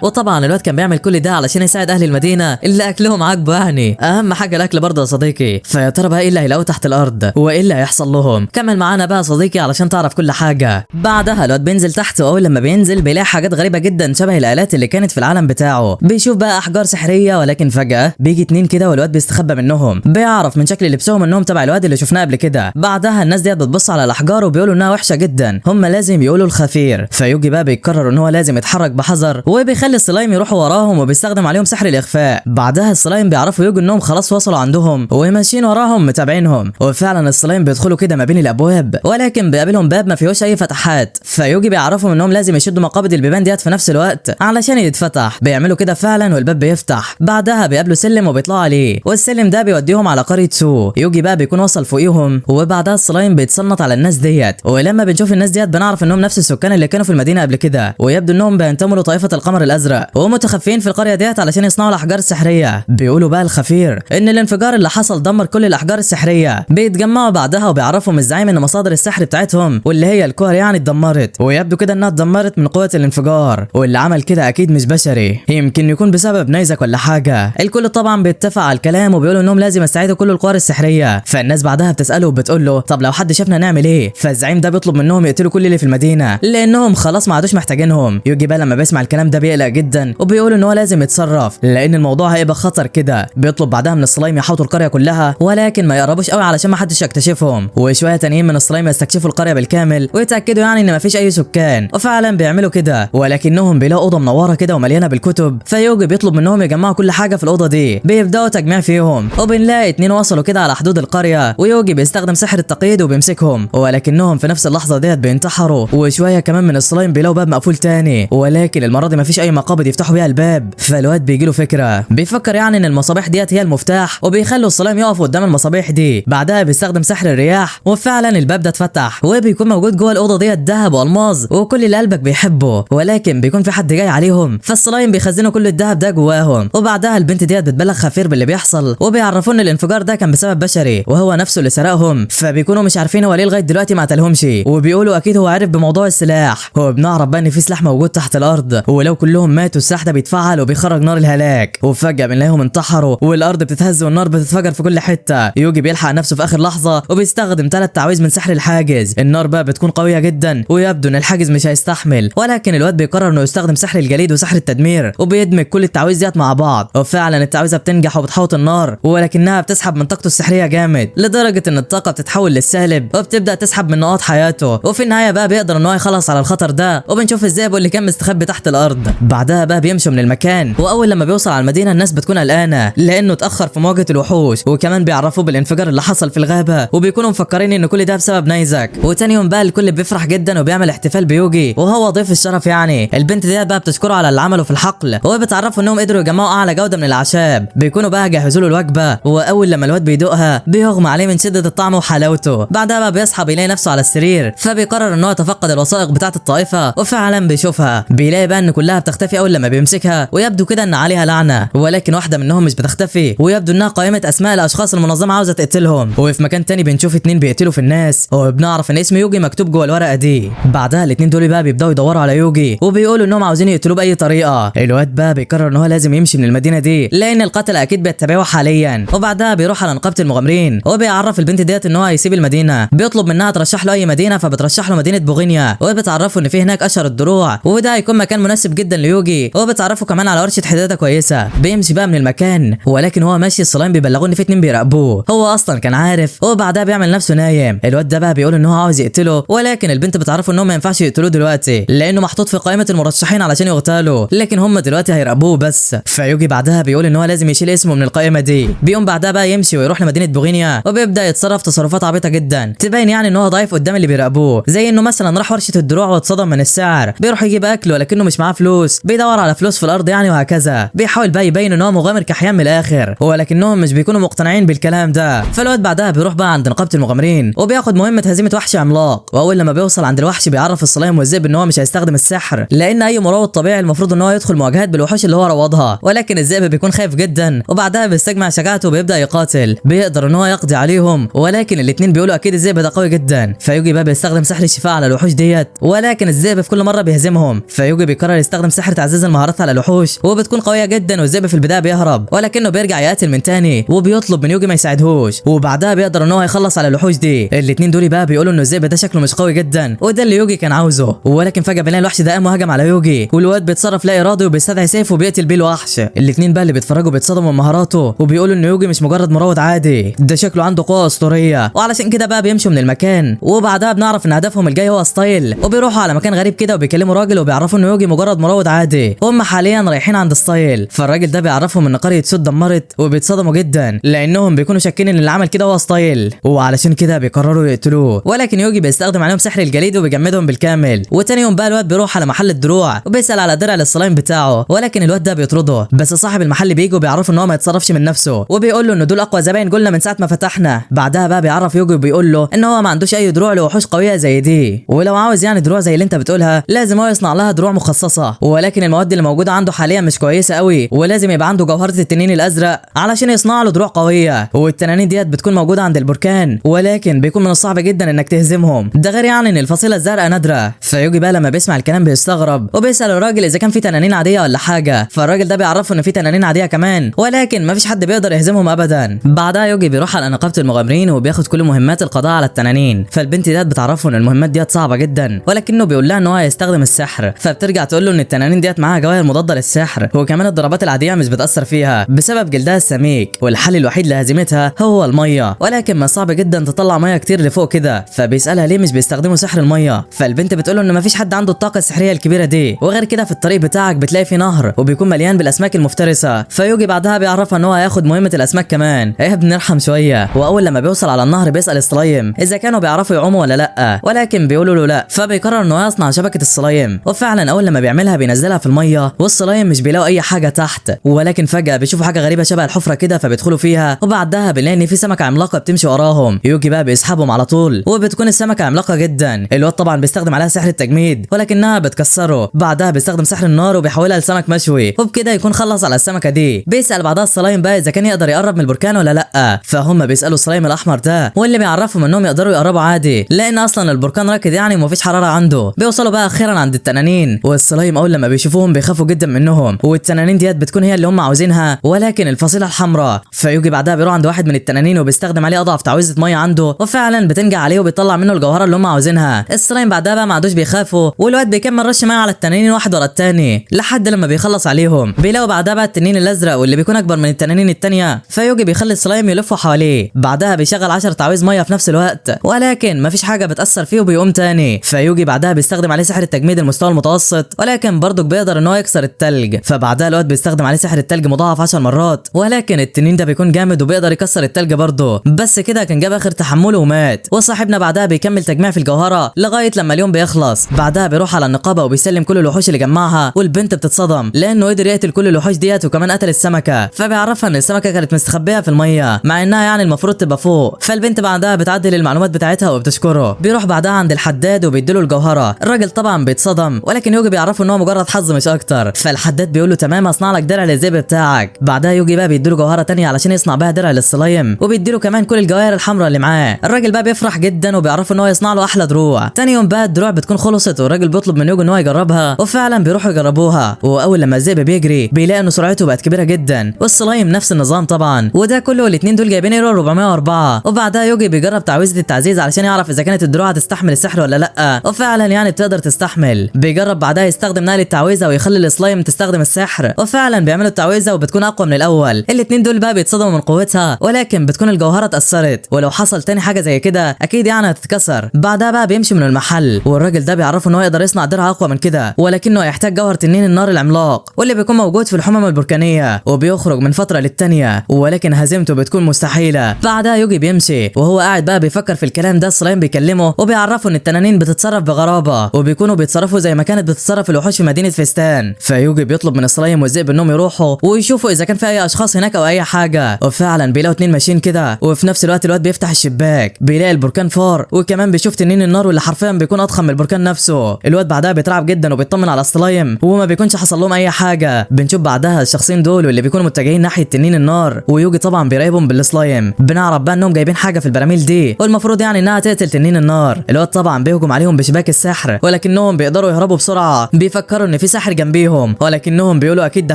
وطبعا الواد كان بيعمل كل ده علشان يساعد اهل المدينه اللي اكلهم عاجبه، يعني اهم حاجه الاكل برضه يا صديقي. فيا ترى بقى ايه اللي هيلاقوه تحت الارض وايه اللي هيحصل لهم؟ كمل معانا بقى يا صديقي علشان تعرف كل حاجه. بعدها الواد بينزل تحت، واول لما بينزل بيلاقي حاجات غريبه جدا شبه الالات اللي كانت في العالم بتاعه. بيشوف بقى احجار سحريه، ولكن فجاه بيجي 2 كده والواد بيستخبى منهم. بيعرف من شكل لبسهم انهم تبع الواد اللي شفناه قبل كده. بعدها الناس ديت بتبص على الاحجار وبيقولوا انها وحشه جدا، هم لازم يقولوا الخفير. فيوجي بقى بيقرر ان هو لازم يتحرك بحذر، وبيخلي السلايم يروحوا وراهم وبيستخدم عليهم سحر الاخفاء. بعدها السلايم بيعرفوا يوجي انهم خلاص وصلوا عندهم وماشيين وراهم متابعينهم، وفعلا السلايم بيدخلوا كده ما بين الابواب، ولكن بيقابلهم باب ما فيهوش اي فتحات، فيوجي بيعرفهم انهم لازم يشدوا مقابض البيبان ديت في نفس الوقت علشان يتفتح. بيعملوا كده فعلا والباب بيفتح. بعدها بيقابلوا سلم وبيطلعوا عليه، والسلم ده بيوديهم على قرية سو. يوجي بقى بيكون وصل فوقيهم، وبعدها السلايم بيتصنت على الناس ديت، ولما بنشوف الناس ديت بنعرف انهم نفس السكان اللي كانوا في المدينه قبل كده، ويبدو انهم بينتموا لطائفه القمر الازرق ومتخفيين في القريه ديت علشان يصنعوا الاحجار السحريه. بيقولوا بقى الخفير ان الانفجار اللي حصل دمر كل الاحجار السحريه. بيتجمعوا بعدها وبيعرفهم الزعيم ان مصادر السحر بتاعتهم واللي هي الكور يعني اتدمرت، ويبدو كده انها اتدمرت من قوه الانفجار، واللي عمل كده اكيد مش بشري، يمكن يكون بسبب نيزك ولا حاجه. الكل طبعا بيتفق على الكلام وبيقولوا انهم لازم يستعيدوا كل القوار السحريه. فالناس بعدها بتساله وبتقول له طب لو حد شافنا نعمل ايه؟ فالزعيم ده بيطلب منهم يقتلوا كل اللي في المدينه لانهم خلاص ما عادوش محتاجينهم. يوجي بقى لما بيسمع الكلام ده بيقلق جدا وبيقول ان هو لازم يتصرف لان الموضوع هيبقى خطر كده. بيطلب بعدها من السلايم يحاوطوا القريه كلها ولكن ما يقربوش قوي علشان ما حدش يكتشفهم، وشويه تانيين من السلايم يستكشفوا القريه بالكامل ويتاكدوا يعني ان ما فيش اي سكان، وفعلا بيعملوا كده، ولكنهم بيلاقوا اوضه منوره كده ومليانه بالكتب. فيوجي بيطلب منهم يجمعوا كل حاجه في الاوضه دي. بيبداوا تجميع فيهم وبنلاقي 2 وصلوا كده على حدود القريه، ويوجي بيستخدم سحر التقييد وبيمسكهم، ولكنهم في نفس اللحظه ديت بينتحروا. وشويه كمان من السلايم بيلاقوا باب مقفول تاني، ولكن المره دي مفيش اي مقابض يفتحوا بيها الباب. فالواد بيجيله فكره، بيفكر يعني ان المصابيح ديت هي المفتاح، وبيخلوا السلايم يقفوا قدام المصابيح دي. بعدها بيستخدم سحر الرياح وفعلا الباب ده اتفتح، وبيكون موجود جوه الاوضه ديت ذهب والماظ وكل اللي قلبك بيحبه، ولكن بيكون في حد جاي عليهم، فالسلايم بيخزنوا كل الذهب ده جواهم. وبعدها البنت ديت بتبلغ خفير باللي بيحصل، وبيعرفوا ان الانفجار ده كان بسبب بشري وهو نفسه اللي سرقهم. فبيكونوا مش عارفين هو ليه لغايه دلوقتي ما قتلهمش، وبيقولوا اكيد هو عارف بموضوع السلاح. وبنعرف بقى ان في سلاح موجود تحت الارض، ولو كلهم ماتوا السلاح ده بيتفعل وبيخرج نار الهلاك. وفجاه بنلاقيهم انتحروا والارض بتتهز والنار بتتفجر في كل حته. يوجي بيلحق نفسه في اخر لحظه وبيستخدم 3 تعويذ من سحر الحاجز. النار بقى بتكون قويه جدا ويبدو ان الحاجز مش هيستحمل، ولكن الواد بيقرر انه يستخدم سحر الجليد وسحر التدمير، وبيدمج كل التعويذ ديت مع بعض. وفعلا التعويذه بتنجح وبتحوط النار، ولكنها بتسحب من طاقته السحريه جامد لدرجه ان الطاقه بتتحول للسالب وبتبدا تسحب من نقاط حياته. وفي النهايه بقى بيقدر ان هو يخلص على الخطر ده، وبنشوف الذئب اللي كان مستخبي تحت الارض. بعدها بقى بيمشوا من المكان، واول لما بيوصل على المدينه الناس بتكون قلقانه لانه اتاخر في مواجهه الوحوش، وكمان بيعرفوا بالانفجار اللي حصل في الغابه، وبيكونوا مفكرين ان كل ده بسبب نيزك. وتاني يوم بقى الكل بيفرح جدا وبيعمل احتفال بيوجي وهو ضيف الشرف يعني. البنت ديت بقى بتشكره على اللي عمله في الحقل، وبتعرفوا انهم قدروا يجمعوا اعلى جوده من الاعشاب. بيكونوا بقى جهزوا له الوجبه، واول لما الواد بيدوقها بيغمى عليه من شده الطعم وحلاوته. بعدها بقى بيصحى بيلاقي نفسه على السرير، فبيقرر ان هو يتفقد الوثائق بتاعه الطائفه، وفعلا بيشوفها. بيلاقي بقى ان كلها بتختفي اول لما بيمسكها، ويبدو كده ان عليها لعنه، ولكن واحده منهم مش بتختفي، ويبدو انها قائمه اسماء الاشخاص المنظمه عاوزه تقتلهم. وفي مكان تاني بنشوف 2 بيقتلوا في الناس، وبنعرف ان اسم يوجي مكتوب جوه الورقه دي. بعدها ال2 دول بقى بيبداوا يدوروا على يوجي، وبيقولوا انهم عاوزين يقتلوه باي طريقه. الواد بقى بيقرر ان هو لازم يمشي من المدينه دي لان القتله اكيد بيتبعوه حاليا. وبعدها بيروح على نقابه المغامرين، وبيعرف البنت ديت ان هو هيسيب المدينه. بيطلب منها ترشح له اي مدينه، فبترشح له مدينه بوغينيا، وبتعرفه ان في هناك اشهر الدروع، وده هيكون مكان مناسب جدا ليوجي. وبتعرفه كمان على ورشه حداده كويسه. بيمشي بقى من المكان، ولكن هو ماشي السلايم بيبلغوه ان في 2 بيراقبوه. هو اصلا كان عارف، وبعدها بيعمل نفسه نايم. الواد ده بقى بيقول ان هو عاوز يقتله، ولكن البنت بتعرفه ان هم ما ينفعش يقتلوه دلوقتي لانه محطوط في قائمه المرشحين علشان يغتالوا، لكن هم دلوقتي هيراقبوه بس. فيوجي بعدها بيقول ان هو لازم يشيل اسمه من القائمه دي. بيقوم بعدها بقى يمشي ويروح لمدينه بوغينيا، وبيبدا يتصرف تصرفات عبيطه جدا تبين يعني ان هو ضعيف قدام اللي بيراقبوه، زي انه مثلا راح ورشه الدروع واتصدم من السعر، بيروح يجيب اكل ولكنه مش معاه فلوس، بيدور على فلوس في الارض يعني، وهكذا. بيحاول بقى يبين ان هو مغامر كحيان من الاخر، ولكنهم مش بيكونوا مقتنعين بالكلام ده. فالواد بعدها بيروح بقى عند نقابه المغامرين، وبياخد مهمه هزيمه وحش عملاق. واول لما بيوصل عند الوحش بيعرف السلايم والذئب ان هو مش هيستخدم السحر، لان اي مراوض طبيعي المفروض ان هو يدخل مواجهات بالوحوش اللي هو روضها، ولكن الذئب بيكون خايف جدا. وبعدها بيستجمع شجاعته وبيبدا يقاتل. بيقدر ان هو يقضي عليهم، ولكن الاثنين بيقولوا اكيد الذئب ده قوي جدا. فيوجي بقى بيستخدم سحر الشفاء على الوحوش ديت، ولكن الذئب في كل مره بيهزمهم. فيوجي بيقرر يستخدم سحر تعزيز المهارات على الوحوش، وبتكون قويه جدا. والذئب في البدايه بيهرب، ولكنه بيرجع يقاتل من تاني، وبيطلب من يوجي ما يساعدهوش. وبعدها بيقدر ان هو يخلص على الوحوش دي. الاثنين دول بقى بيقولوا ان الذئب ده شكله مش قوي جدا، وده اللي يوجي كان عاوزه. ولكن فجاه بنلاقي الوحش ده قام وهجم على يوجي، والواد بيتصرف لا ارادي وبيستدعي سيف وبيقتل بيه الوحش. الاثنين بقى اللي بيتفرجوا بيتصدموا من مهاراته، وبيقولوا ان يوجي مش مجرد مراود عادي، ده شكله عنده قوه اسطوريه. وعلشان كده بقى بيمشوا من المكان. وبعدها بنعرف ان هدفهم الجاي هو ستايل، وبيروحوا على مكان غريب كده وبيكلموا راجل، وبيعرفوا ان يوجي مجرد مراود عادي. هم وحاليا رايحين عند ستايل. فالراجل ده بيعرفهم ان قريه سود دمرت وبيتصدموا جدا لانهم بيكونوا شاكين ان اللي عمل كده هو ستايل، وعلشان كده بيقرروا يقتلوه. ولكن يوجي بيستخدم عليهم سحر الجليد وبيجمدهم بالكامل. وتاني يوم بقى الواد بيروح على محل الدروع وبيسال على درع للسلايم بتاعه، ولكن الواد ده بيطرده. بس صاحب المحل بيجي وبيعرفه ان هو ما يتصرفش من نفسه وبيقول له ان دول اقوى زباين قلنا من ساعه ما فتحنا. بعدها بقى بيعرف يوجي وبيقول له ان هو ما عندوش اي دروع لوحوش قويه زي دي، ولو عاوز يعني دروع زي اللي انت بتقولها لازم هو يصنع لها دروع مخصصه. ولكن المواد اللي موجوده عنده حاليا مش كويسه قوي، ولازم يبقى عنده جوهره التنين الازرق علشان يصنع له دروع قويه. والتنانين ديت بتكون موجوده عند البركان، ولكن بيكون من الصعب جدا انك تهزمهم. ده غير يعني ان الفصيله الزرقاء نادره. فيوجي بقى لما بيسمع الكلام بيستغرب وبيسال الراجل اذا كان في تنانين عاديه ولا حاجه. فالراجل ده بيعرفه ان في تنانين عاديه كمان، ولكن مفيش حد بيقدر يهزمهم ابدا. بعدها يوجي بيروح على نقابه المغامرين وبياخد كل مهمات القضاء على التنانين. فالبنت ديت بتعرفه ان المهمات ديت صعبه جدا، ولكنه بيقول لها ان هو هيستخدم السحر. فبترجع تقول له ان التنانين ديت معاها جواهر مضاده للسحر، وكمان الضربات العاديه مش بتاثر فيها بسبب جلدها السميك، والحل الوحيد لهزيمتها هو الميه. ولكن ما صعب جدا تطلع ميه كتير لفوق كده. فبيسالها ليه مش بيستخدموا سحر الميه. فالبنت بتقول له ان مفيش حد عنده الطاقه السحريه الكبيره دي، وغير كده في الطريق بتاعك بتلاقي في نهر وبيكون مليان بالاسماك المفترسه. فيوجي بعدها بيعرفها ان هو هياخد مهمه الاسماك كمان. ايه بنرحم شويه. واول لما بيوصل على النهر بيسال السلايم اذا كانوا بيعرفوا يعوموا ولا لا، ولكن بيقولوا له لا. فبيقرر ان هو يصنع شبكه السلايم، وفعلا اول لما بيعملها بينزلها في الميه والسلايم مش بيلاقوا اي حاجه تحت. ولكن فجاه بيشوفوا حاجه غريبه شبه الحفره كده فبيدخلوا فيها، وبعدها بنلاقي ان في سمكه عملاقه بتمشي وراهم. يوجي بقى بيسحبهم على طول، وبتكون السمكه عملاقه جدا. الواد طبعا بيستخدم عليها سحر التجميد ولكنها بتكسره. بعدها بيستخدم سحر النار وبيحولها لسمك مشوي، وبكده يكون خلص على السمكه دي. بيسال بعدها السلايم بقى اذا كان يقدر يقرب من البركان ولا لا. فهم بيسالوا السلايم الاحمر ده، واللي بيعرفهم انهم يقدروا يقربوا عادي لان اصلا البركان راكد يعني ومفيش حراره عنده. بيوصلوا بقى اخيرا عند التنانين، والسلايم اول لما بيشوفوهم بيخافوا جدا منهم، والتنانين ديت بتكون هي اللي هم عاوزينها ولكن الفصيله الحمراء. فيوجي بعدها بيروح عند واحد من التنانين وبيستخدم عليه اضعف تعويذه ميه عنده، وفعلا بتنجح عليه وبيطلع منه الجوهره اللي هم عاوزينها. السلايم بعدها بقى ما عادوش بيخافوا، والواد بيكمل رش ميه على التنانين واحد ورا التاني لحد لما بيخلص عليهم. بيلاقوا بعدها بقى التنين الازرق واللي بيكون اكبر من التنانين التانيه. فيوجي بيخلي السلايم يلفوا حواليه. بعدها بيشغل 10 تعويذ ميه في نفس الوقت، ولكن مفيش حاجه بتاثر فيه وبيقوم تاني. فيوجي بعدها بيستخدم عليه سحر التجميد المستوى المتوسط، ولكن برضك بيقدر ان هو يكسر التلج. فبعدها الواد بيستخدم عليه سحر التلج مضاعف 10 مرات، ولكن التنين ده بيكون جامد وبيقدر يكسر التلج برضه. بس كده كان جاب اخر تحمله ومات. وصاحبنا بعدها بيكمل تجميع في الجوهره لغايه لما اليوم بيخلص. بعدها بيروح على النقابه وبيسلم كل الوحوش اللي جمعها، والبنت بتتصدم لانه قدر يقتل كل الوحوش ديت وكمان قتل السمكه. فبيعرفها ان السمكه كانت مستخبيه في الميه مع انها يعني المفروض تبقى فوق. فالبنت بعدها بتعدل المعلومات بتاعتها وبتشكره. بيروح بعدها عند الحداد وبيديله الجوهره. الراجل طبعا بيتصدم، ولكن يوجي بيعرفه ان هو مجرد حظ مش اكتر. فالحداد بيقول له تمام هصنع لك درع للذئب بتاعك. بعدها يوجي بقى بيديله جوهره تانية علشان يصنع بها درع للسلايم، وبيديله كمان كل الجواهر الحمراء اللي معاه. الراجل بقى بيفرح جدا وبيعرفه ان هو يصنع له احلى دروع. تاني يوم بقى الدروع بتكون خلصت والراجل بيطلب من يوجي ان هو يجربها، وفعلا بيروحوا يجربوها. واول لما الذئب بيجري بيلاقي ان سرعته بقت كبيره جدا، والسلايم نفس النظام طبعا. وده كله الاثنين دول جايبين ايرور 404. وبعدها يوجي بيجرب تعويذه التعزيز علشان يعرف اذا كانت الدروع هتستحمل السحر ولا لا، وفعلا يعني بتقدر تستحمل. بيجرب بعدها يستخدم نقل التعويذه ويخلي السلايم تستخدم السحر، وفعلا بيعملوا التعويذه وبتكون اقوى من الاول. الاثنين دول بقى بيتصدموا من قوتها، ولكن بتكون الجوهره اتاثرت، ولو حصل تاني حاجه زي كده اكيد يعني هتتكسر. بعدها بقى بيمشي من المحل، والراجل ده بيعرفه ان هو يقدر يصنع درع اقوى من كده، ولكنه هيحتاج جوهر تنين النار العملاق واللي بيكون موجود في الحمم البركانيه، وبيخرج من فتره للتانيه، ولكن هزيمته بتكون مستحيله. بعدها يوجي بيمشي وهو قاعد بقى بيفكر في الكلام ده. السلايم بيكلمه وبيعرفه ان التنانين بتتصرف بغرابه، وبيكونوا بيتصرفوا زي ما كانت بتتصرف الوحوش في مدينه فستان. فيوجي بيطلب من السلايم والذئب انهم يروحوا ويشوفوا اذا كان في اي اشخاص هناك او اي حاجه، وفعلا بيلاقوا اتنين ماشيين كده. وفي نفس الوقت الواد بيفتح الشباك بيلاقي البركان فار، وكمان بيشوف تنين النار واللي حرفيا بيكون اضخم من البركان نفسه. الواد بعدها بيترعب جدا وبيطمن على السلايم وما بيكونش حصل لهم اي حاجه. بنشوف بعدها الشخصين دول واللي بيكونوا متجهين ناحيه تنين النار، ويوجي طبعا بيراقبهم بالسلايم. بنعرف بقى انهم جايبين حاجه في البراميل دي، والمفروض يعني انها تقتل تنين النار. الواد طبعا بيهجم عليهم بشباك السحر، ولكنهم بيقدروا يهربوا بسرعه. بيفكروا ان في ساحر جنبيهم، ولكنهم بيقولوا اكيد ده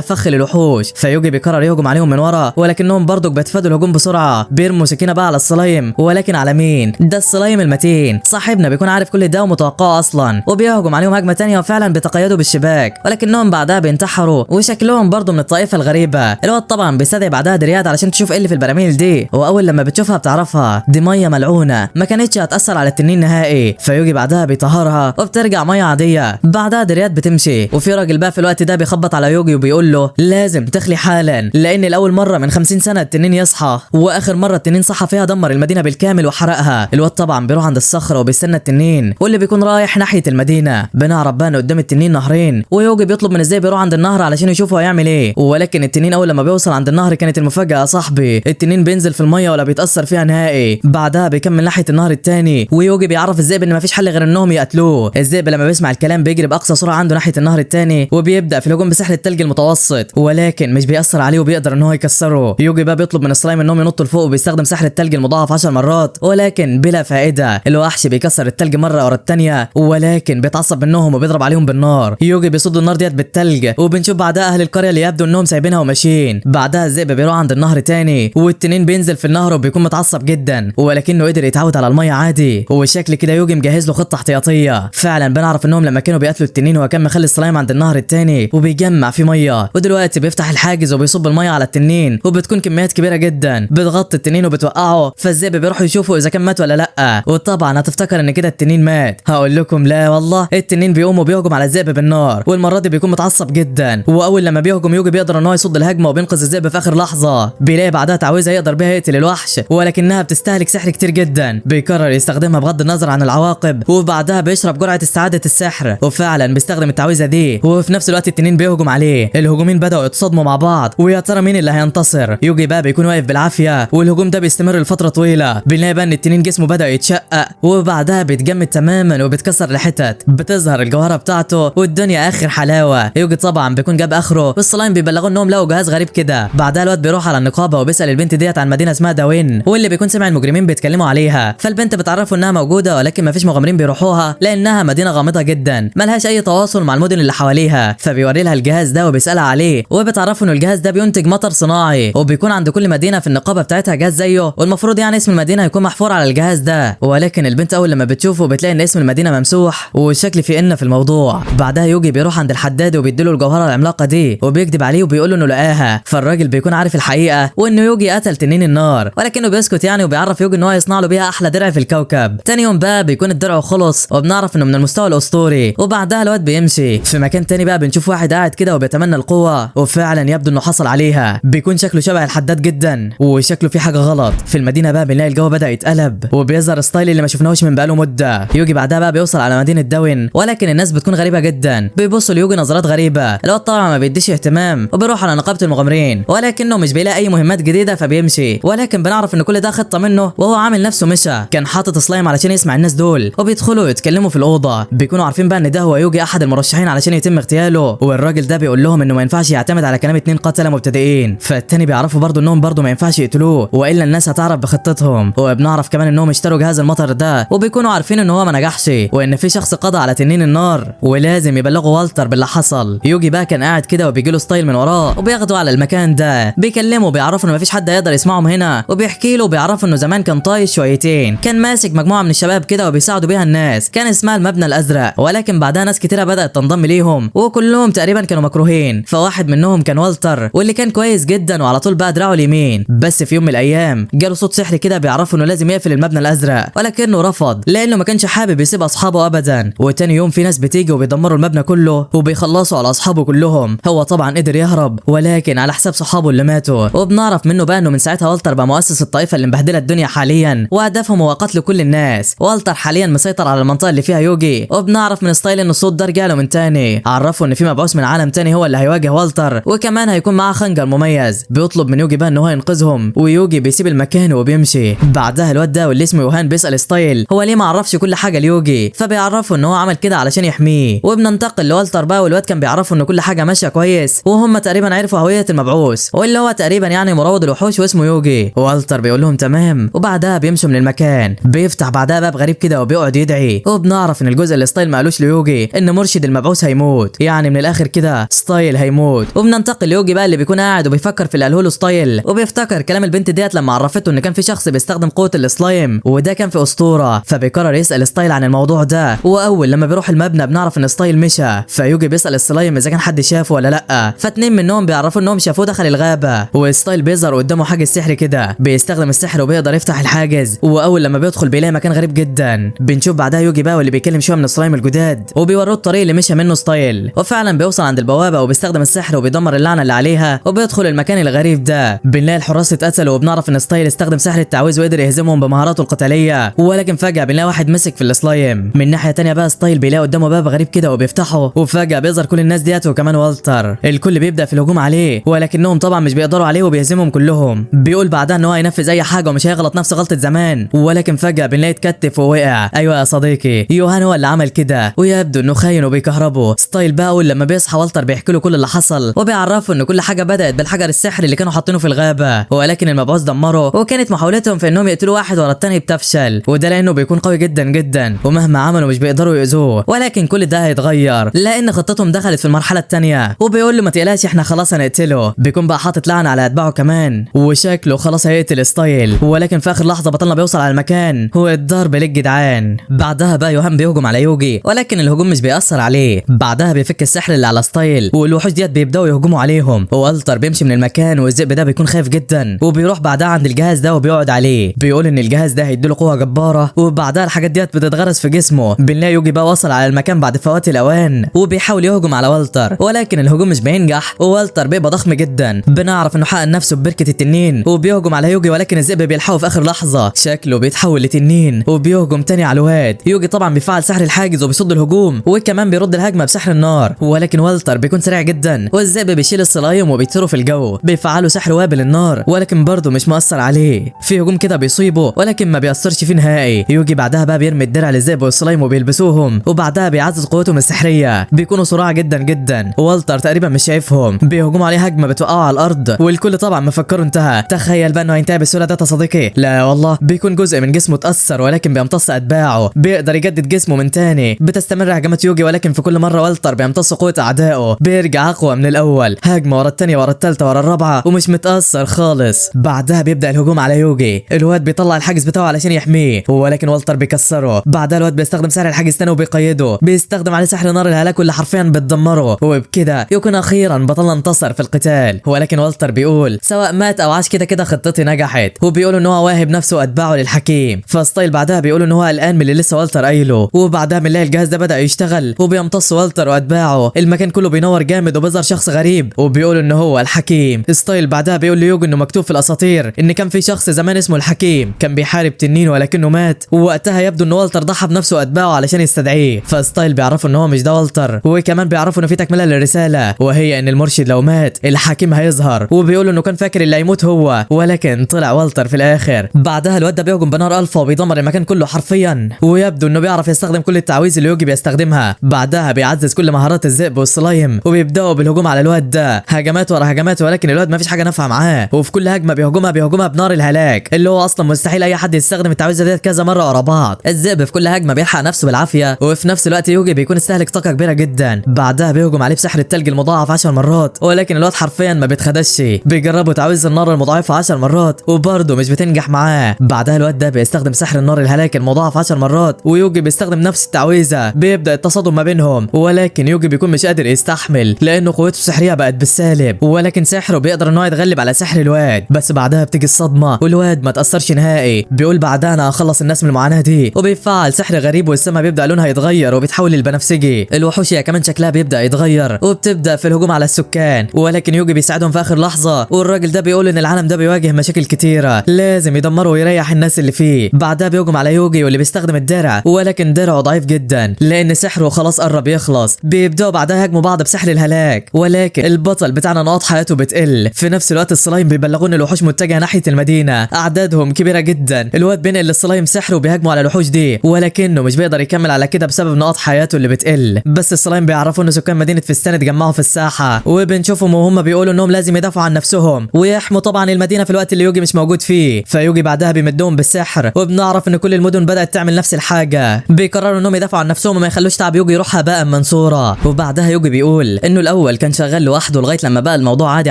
فخ للوحوش. فيوجي بيقرر يهجم عليهم من ورا، ولكنهم برضك بيتفادوا الهجوم بسرعه. بيرموا سكينه بقى على السلايم، ولكن على مين؟ ده السلايم المتين. صاحبنا بيكون عارف كل ده ومتوقعه اصلا، وبيهجم عليهم هجمه ثانيه وفعلا بيتقيدوا بالشباك، ولكنهم بعدها بينتحروا وشكلهم برضه من الطائفه الغريبه. الواد طبعا بيستدعي بعدها درياد علشان تشوف ايه اللي في البراميل دي، واول لما بتشوفها بتعرفها دي ميه ملعونه ما كانتش هتاثر على التنين نهائي. فيوجي بعدها بيطهرها وبترجع ميه عاديه. بعدها درياد بتمشي، وفي راجل بقى في الوقت ده بيخبط على يوجي وبيقول له لازم تخلي حالا، لان لاول مره من 50 سنه التنين يصحى، واخر مره التنين صحى فيها دمر المدينه بالكامل وحرقها. الواد طبعا بيروح عند الصخره وبيستنى التنين، واللي بيكون رايح ناحيه المدينه. بنعرف بقى ان قدام التنين نهرين، ويوجي بيطلب من ازاي بيروح عند النهر علشان يشوفه هيعمل ايه. ولكن التنين اول لما بيوصل عند النهر كانت المفاجاه يا صاحبي، التنين بينزل في الميه ولا بيتاثر فيها نهائي. بعدها بيكمل ناحيه النهر التاني، ويوجي بيعرف الذئب ان مفيش حل غير انهم يقتلوه. الذئب لما بيسمع الكلام بيجري باقصى سرعه عنده ناحيه النهر التاني، وبيبدا في الهجوم بسحر التلج المتوسط، ولكن مش بيأثر عليه وبيقدر ان هو يكسره. يوجي بقى بيطلب من السلايم انهم ينطوا لفوق وبيستخدم سحر التلج المضاعف 10 مرات، ولكن بلا فائده. الوحش بيكسر التلج مره ورا الثانيه، ولكن بيتعصب منهم وبيضرب عليهم بالنار. يوجي بيصد النار ديت بالتلج، وبنشوف بعدها اهل القريه اللي يبدو انهم سايبينها وماشيين. بعدها الذئب بيروح عند النهر تاني، والتنين بينزل في النهر وبيكون متعصب جدا، ولكنه قدر يتعود على الميه عادي. والشكل كده يوجي مجهز له خطه احتياطيه. فعلا بنعرف انهم لما كانوا بيقتلوا التنين هو كان مخلي السلايم عند النهر التاني وبيجمع فيه ميه، ودلوقتي بيفتح الحاجز وبيصب الميه على التنين، وبتكون كميات كبيره جدا بتغطي التنين وبتوقعه. فالذئب بيروح يشوفه اذا كان مات ولا لا، وطبعا هتفتكر ان كده التنين مات. هقول لكم لا والله، التنين بيقوم وبيهجم على الذئب بالنار، والمره دي بيكون متعصب جدا. واول لما بيهجم يوجي بيقدر ان هو يصد الهجمه وبينقذ الذئب في اخر لحظه. بيلاقي بعدها تعويذه يقدر بيها يقتل الوحش، ولكنها بتستهلك سحر كتير جدا. بيقرر يستخدمها بغض النظر عن العواقب، وبعدها بيشرب جرعه استعاده السحر، وفعلا بيستخدم التعويذه دي. وفي نفس الوقت التنين بيهجم عليه. الهجومين بداوا يتصادموا مع بعض، ويا ترى مين اللي هينتصر؟ يوجي بقى بيكون واقف بالعافيه، والهجوم ده بيستمر لفتره طويله. بنلاقي بقى ان التنين جسمه بدا يتشقق، وبعدها بيتجمد تماما وبيتكسر لحتت، بتظهر الجوهره بتاعته والدنيا اخر حلاوه. يوجي طبعا بيكون جاب اخره، والسلايم بيبلغوا انهم لقوا جهاز غريب كده. بعدها الواد بيروح على النقابه وبيسال البنت ديت عن مدينه اسمها داوين، واللي بيكون سمع المجرمين بيتكلموا عليها. فالبنت بتعرفه انها موجوده، ولكن مفيش مغامرين بيروحوها لانها مدينه غامضه جدا ملهاش اي تواصل مع المدن اللي حواليها. فبيوري لها الجهاز ده وبيسالها عليه، وبتعرفه انه الجهاز ده بينتج مطر صناعي، وبيكون عند كل مدينه في النقابه بتاعتها جهاز زيه، والمفروض يعني اسم المدينه يكون محفور على الجهاز ده. ولكن البنت اول لما بتشوفه بتلاقي ان اسم المدينه ممسوح، والشكل في ان في الموضوع. بعدها يوجي بيروح عند الحداد وبيديله الجوهره العملاقه دي، وبيكذب عليه وبيقول له انه لقاها. فالراجل بيكون عارف الحقيقه وانه يوجي قتل تنين النار، ولكنه بيسكت يعني، وبيعرف يوجي ان هو يصنع له بيها احلى درع في الكوكب. تاني يوم بقى بيكون الدرع خلص، وبنعرف انه من المستوى الاسطوري. وبعدها الواد بيمشي في مكان تاني بقى، بنشوف واحد قاعد كده وبيتمنى القوه، وفعلا يبدو انه حصل عليها. بيكون شكله شبه الحداد جدا، وشكله في حاجه غلط. في المدينه بقى بنلاقي الجو بدا يتقلب، وبيظهر ستايل اللي ما شفناهوش من بقاله مده. يوجي بعدها بقى بيوصل على مدينه داوين، ولكن الناس بتكون غريبه جدا، بيبصوا ليوجي نظرات غريبه. الواد طبعا ما بيديش اهتمام، وبيروح على نقابه المغامرين، ولكنه مش بيلاقي اي مهمات جديده فبيمشي. ولكن بنعرف ان كل ده خطه منه، وهو عامل نفسه مشى، كان حاطط سلايم علشان يسمع الناس دول، وبيدخلوا يتكلموا في الاوضه. بيكونوا عارفين بقى ان ده هو يوجي احد المرشحين علشان يتم اغتياله، والراجل ده بيقول لهم انه ما ينفعش يعتمد على كلام اتنين قتله مبتدئين. فالتاني بيعرفوا برضه انهم برضه ما ينفعش يقتلوه، والا الناس هتعرف بخطتهم. وبنعرف كمان انهم اشتروا جهاز المطر ده، وبيكونوا عارفين ان هو ما نجحش، وان في شخص قضى على تنين النار، ولازم يبلغوا والتر باللي حصل. يوجي بقى كان قاعد كده وبيجيله ستايل من وراه، وبياخدوا على المكان ده، بيكلموا، بيعرفوا ان مفيش حد هيقدر يسمعهم هنا، وبيحكي له، بيعرفوا انه زمان كان طايش شويتين، كان ماسك مجموعه من الشباب كده وبيساعدوا بيها الناس، كان اسمها المبنى الازرق. ولكن بعدها ناس كتيره بدات تنضم ليهم، وكلهم تقريبا كانوا مكروهين. فواحد منهم كان والتر، واللي كان كويس جدا وعلى طول بقى دراعه اليمين. بس في يوم من الايام جاله صوت سحري كده بيعرفوا انه لازم يقفل المبنى الازرق، ولكنه رفض لانه ما كانش حابب يسيب اصحابه ابدا. وتاني يوم في ناس بتيجي وبيدمروا المبنى كله وبيخلصوا على اصحابه كلهم. هو طبعا قدر يهرب، ولكن على حساب صحابه اللي ماتوا. وبنعرف منه بقى انه من ساعتها والتر بقى مؤسس الطائفه اللي مبهدله الدنيا حاليا، وهدفهم هو قتل كل الناس. والتر حاليا مسيطر على المنطقه اللي فيها يوجي. وبنعرف من ستايل ان الصوت ده رجع له من تاني، عرفوا ان في مبعوث من عالم تاني هو اللي هيواجه والتر، وكمان هيكون معاه خنجر مميز. بيطلب من يوجي بقى ان هو ينقذهم، ويوجي بيسيب المكان وبيمشي. بعدها الواد ده واللي اسمه يوهان بيسال ستايل هو ليه ما عرفش كل حاجه ليوجي، فبيعرفوا ان هو عمل كده علشان يحميه. وبننتقل لوالتر بقى، والواد كان بيعرفوا ان كل حاجه ماشيه كويس، وهم تقريبا عرفوا هويه المبعوث، واللي هو تقريبا يعني مروض الوحوش واسمه يوجي. والتر بيقول لهم تمام، وبعدها بيمشوا من المكان. بيفتح بعدها باب غريب كده وبيقعد يدعي. وبنعرف ان الجزء اللي ستايل ما قالوش ليوجي ان مرشد المبعوث هيموت، يعني من الاخر كده ستايل هيموت. وبننتقل ليوجي بقى اللي بيكون قاعد وبيفكر في اللي قاله له ستايل، وبيفتكر كلام البنت ديت لما عرفته ان كان في شخص بيستخدم قوه السلايم، وده كان في اسطوره. فبيقرر يسال ستايل عن الموضوع ده. واول لما بيروح المبنى بنعرف ان ستايل مشى، فيوجي بيسال السلايم اذا كان حد شافه ولا لا. فاتنين منهم بيعرفوا انهم شافوه دخل الغابه، وستايل بيظهر قدامه حاجز سحري كده، بيستخدم السحر وبيقدر يفتح الحاجز. واول لما بيدخل بيلاقي مكان غريب جدا. بنشوف بعدها يوجي بقى واللي بيكلم شويه من السلايم الجداد، وبيوروه الطريق اللي مشى منه ستايل. وفعلا وفعلا بيوصل عند البوابه وبيستخدم السحر وبيدمر اللعنه اللي عليها وبيدخل المكان الغريب ده. بنلاقي الحراس اتقتلوا وبنعرف ان ستايل استخدم سحر التعويذ وقدر يهزمهم بمهاراته القتاليه، ولكن فجاه بنلاقي واحد مسك في السلايم. من ناحيه تانية بقى ستايل بيلاقي قدامه باب غريب كده وبيفتحه، وفجاه بيظهر كل الناس ديت وكمان والتر. الكل بيبدا في الهجوم عليه ولكنهم طبعا مش بيقدروا عليه وبيهزمهم كلهم. بيقول بعدها ان هو هينفذ اي حاجه ومش هيغلط نفس غلطه زمان، ولكن فجاه بنلاقي اتكتف ووقع. ايوه يا صديقي، يوهان هو اللي عمل كده ويبدو انه خاين وبيكهربه. ستايل بقى اول لما بيصحى والتر بيحكي له كل اللي حصل وبيعرفه ان كل حاجه بدات بالحجر السحري اللي كانوا حاطينه في الغابه، ولكن المبعوث دمره، وكانت محاولتهم في انهم يقتلوا واحد ورا التاني بتفشل، وده لانه بيكون قوي جدا جدا ومهما عملوا مش بيقدروا يؤذوه. ولكن كل ده هيتغير لان خطتهم دخلت في المرحله الثانيه، وبيقول له ما تقلقش احنا خلاص هنقتله. بيكون بقى حاطط لعنه على اتباعه كمان وشكله خلاص هيقتل ستايل، ولكن في اخر لحظه بطلنا بيوصل على المكان والضرب للجدعان. بعدها بقى يوهان بيهجم على يوجي ولكن الهجوم مش بيأثر عليه. بعدها بيفك السحر اللي على ستايل والوحوش ديت بيبداوا يهجموا عليهم، والتر بيمشي من المكان والذئب ده بيكون خايف جدا وبيروح بعدها عند الجهاز ده وبيقعد عليه. بيقول ان الجهاز ده هيديله قوه جباره وبعدها الحاجات ديت بتتغرس في جسمه. بنلاقي يوجي بقى وصل على المكان بعد فوات الاوان وبيحاول يهجم على والتر ولكن الهجوم مش بينجح ووالتر بيبقى ضخم جدا. بنعرف انه حقق نفسه ببركه التنين وبيهجم على يوجي ولكن الذئب بيلحقه في اخر لحظه، شكله بيتحول لتنين وبيهجم تاني على الواد. يوجي طبعا بيفعل سحر الحاجز وبيصد الهجوم وكمان بيرد الهجمه بسحر النار، ولكن والتر بيكون سريع جدا والذئب بيشيل الصلايم وبيطيروا في الجو. بيفعلوا سحر وابل النار ولكن برضه مش مؤثر عليه. في هجوم كده بيصيبه ولكن ما بيأثرش فيه نهائي. يوجي بعدها بقى بيرمي الدرع للذئب والصلايم وبيلبسوهم وبعدها بيعزز قوتهم السحريه. بيكونوا صراع جدا جدا والتر تقريبا مش شايفهم. بيهجموا عليه هجمه بتوقعه على الارض والكل طبعا مفكره انتهى. تخيل بقى انه هينتهي بالسهوله ده يا صديقي؟ لا والله، بيكون جزء من جسمه اتأثر ولكن بيمتص اتباعه. بيقدر يجدد جسمه من تاني. بتستمر هجمات يوجي ولكن في كل مره والتر بيمتص قوه اعدائه. بيرجع اقوى من الاول، هجمه ورا الثانيه ورا الثالثه ورا الرابعه ومش متأثر خالص. بعدها بيبدا الهجوم على يوجي. الواد بيطلع الحاجز بتاعه علشان يحميه ولكن والتر بيكسره. بعدها الواد بيستخدم سحر الحاجز تاني وبيقيده. بيستخدم عليه سحر نار الهلاك واللي حرفيا بتدمره، وبكده يكون اخيرا بطلنا انتصر في القتال. ولكن والتر بيقول سواء مات او عاش كده كده خطتي نجحت، وبيقول ان هو واهب نفسه واتباعه للحكيم. فستايل بعدها بيقول ان هو قلقان من اللي لسه والتر قايله. وبعدها بنلاقي الجهاز ده بدا يشتغل وبيمتص والتر واتباعه. المكان كله بينور جامد وبيظهر شخص غريب وبيقول ان هو الحكيم. ستايل بعدها بيقول ليوجي انه مكتوب في الاساطير ان كان في شخص زمان اسمه الحكيم كان بيحارب تنين ولكنه مات، ووقتها يبدو ان والتر ضحى بنفسه واتباعه علشان يستدعيه. فستايل بيعرفوا ان هو مش ده والتر، وكمان بيعرفوا ان في تكمله للرساله وهي ان المرشد لو مات الحكيم هيظهر. وبيقولوا انه كان فاكر اللي هيموت هو ولكن طلع والتر في الاخر. بعدها الواد ده بيهجم بنار الفا وبيدمر المكان كله حرفيا، ويبدو انه بيعرف يستخدم كل التعويذ اللي يوجي بيستخدمها. بعدها بيعزز كل مهارات الذئب والصلايم وبيبداوا بالهجوم على الواد ده، هجمات ورا هجمات، ولكن الواد مفيش حاجه نافعه معاه. وفي كل هجمه بيهجمها بنار الهلاك اللي هو اصلا مستحيل اي حد يستخدم التعويذه ديت كذا مره ورا بعض. الذئب في كل هجمه بيلحق نفسه بالعافيه وفي نفس الوقت يوجي بيكون استهلك طاقه كبيره جدا. بعدها بيهجم عليه بسحر التلج المضاعف 10 مرات ولكن الواد حرفيا ما بيتخدش. بيجربوا تعويذ النار المضاعفه 10 مرات وبرضه مش بتنجح معاه. بعدها الواد ده بيستخدم سحر النار الهلاك المضاعف 10 مرات ويوجي بيستخدم نفس التعويذه. بيبدا التصادم ما بينهم ولكن يوجي بيكون مش قادر يستحمل لانه قوته السحريه بقت بالسالب، ولكن سحره بيقدر ان هو يتغلب على سحر الواد. بس بعدها بتيجي الصدمه والواد ما تاثرش نهائي. بيقول بعدها انا هخلص الناس من المعاناه دي، وبيفعل سحر غريب والسما بيبدا لونها يتغير وبيتحول للبنفسجي. الوحوش هي كمان شكلها بيبدا يتغير وبتبدا في الهجوم على السكان، ولكن يوجي بيساعدهم في اخر لحظه. والراجل ده بيقول ان العالم ده بيواجه مشاكل كتيره لازم يدمره ويريح الناس اللي فيه. بعدها بيهجم على يوجي واللي بيستخدم الدرع ولكن درعه ضعيف جدا لان سحره خلاص قرب يخلص. بيبداوا بعدها يهاجموا بعض بسحر الهلاك ولكن البطل بتاعنا نقاط حياته بتقل. في نفس الوقت الصلايم بيبلغون الوحوش متجهه ناحيه المدينه، اعدادهم كبيره جدا. الواد بينقل للصلايم سحره وبيهاجموا على الوحوش دي ولكنه مش بيقدر يكمل على كده بسبب نقاط حياته اللي بتقل. بس الصلايم بيعرفوا ان سكان مدينه فستان اتجمعوا في الساحه وبنشوفهم وهم بيقولوا انهم لازم يدافعوا عن نفسهم ويحموا طبعا المدينه في الوقت اللي يوجي مش موجود فيه. فيوجي بعدها بيمدهم بالسحر وبنعرف ان كل المدن بدات تعمل نفس الحاجه. بيقرروا انهم يدافعوا عن نفسهم وما يخلوش تعب يوجي يروح هباء منصوره. وبعدها يوجي بيقول انه الاول كان شغال لوحده لغايه لما بقى الموضوع عادي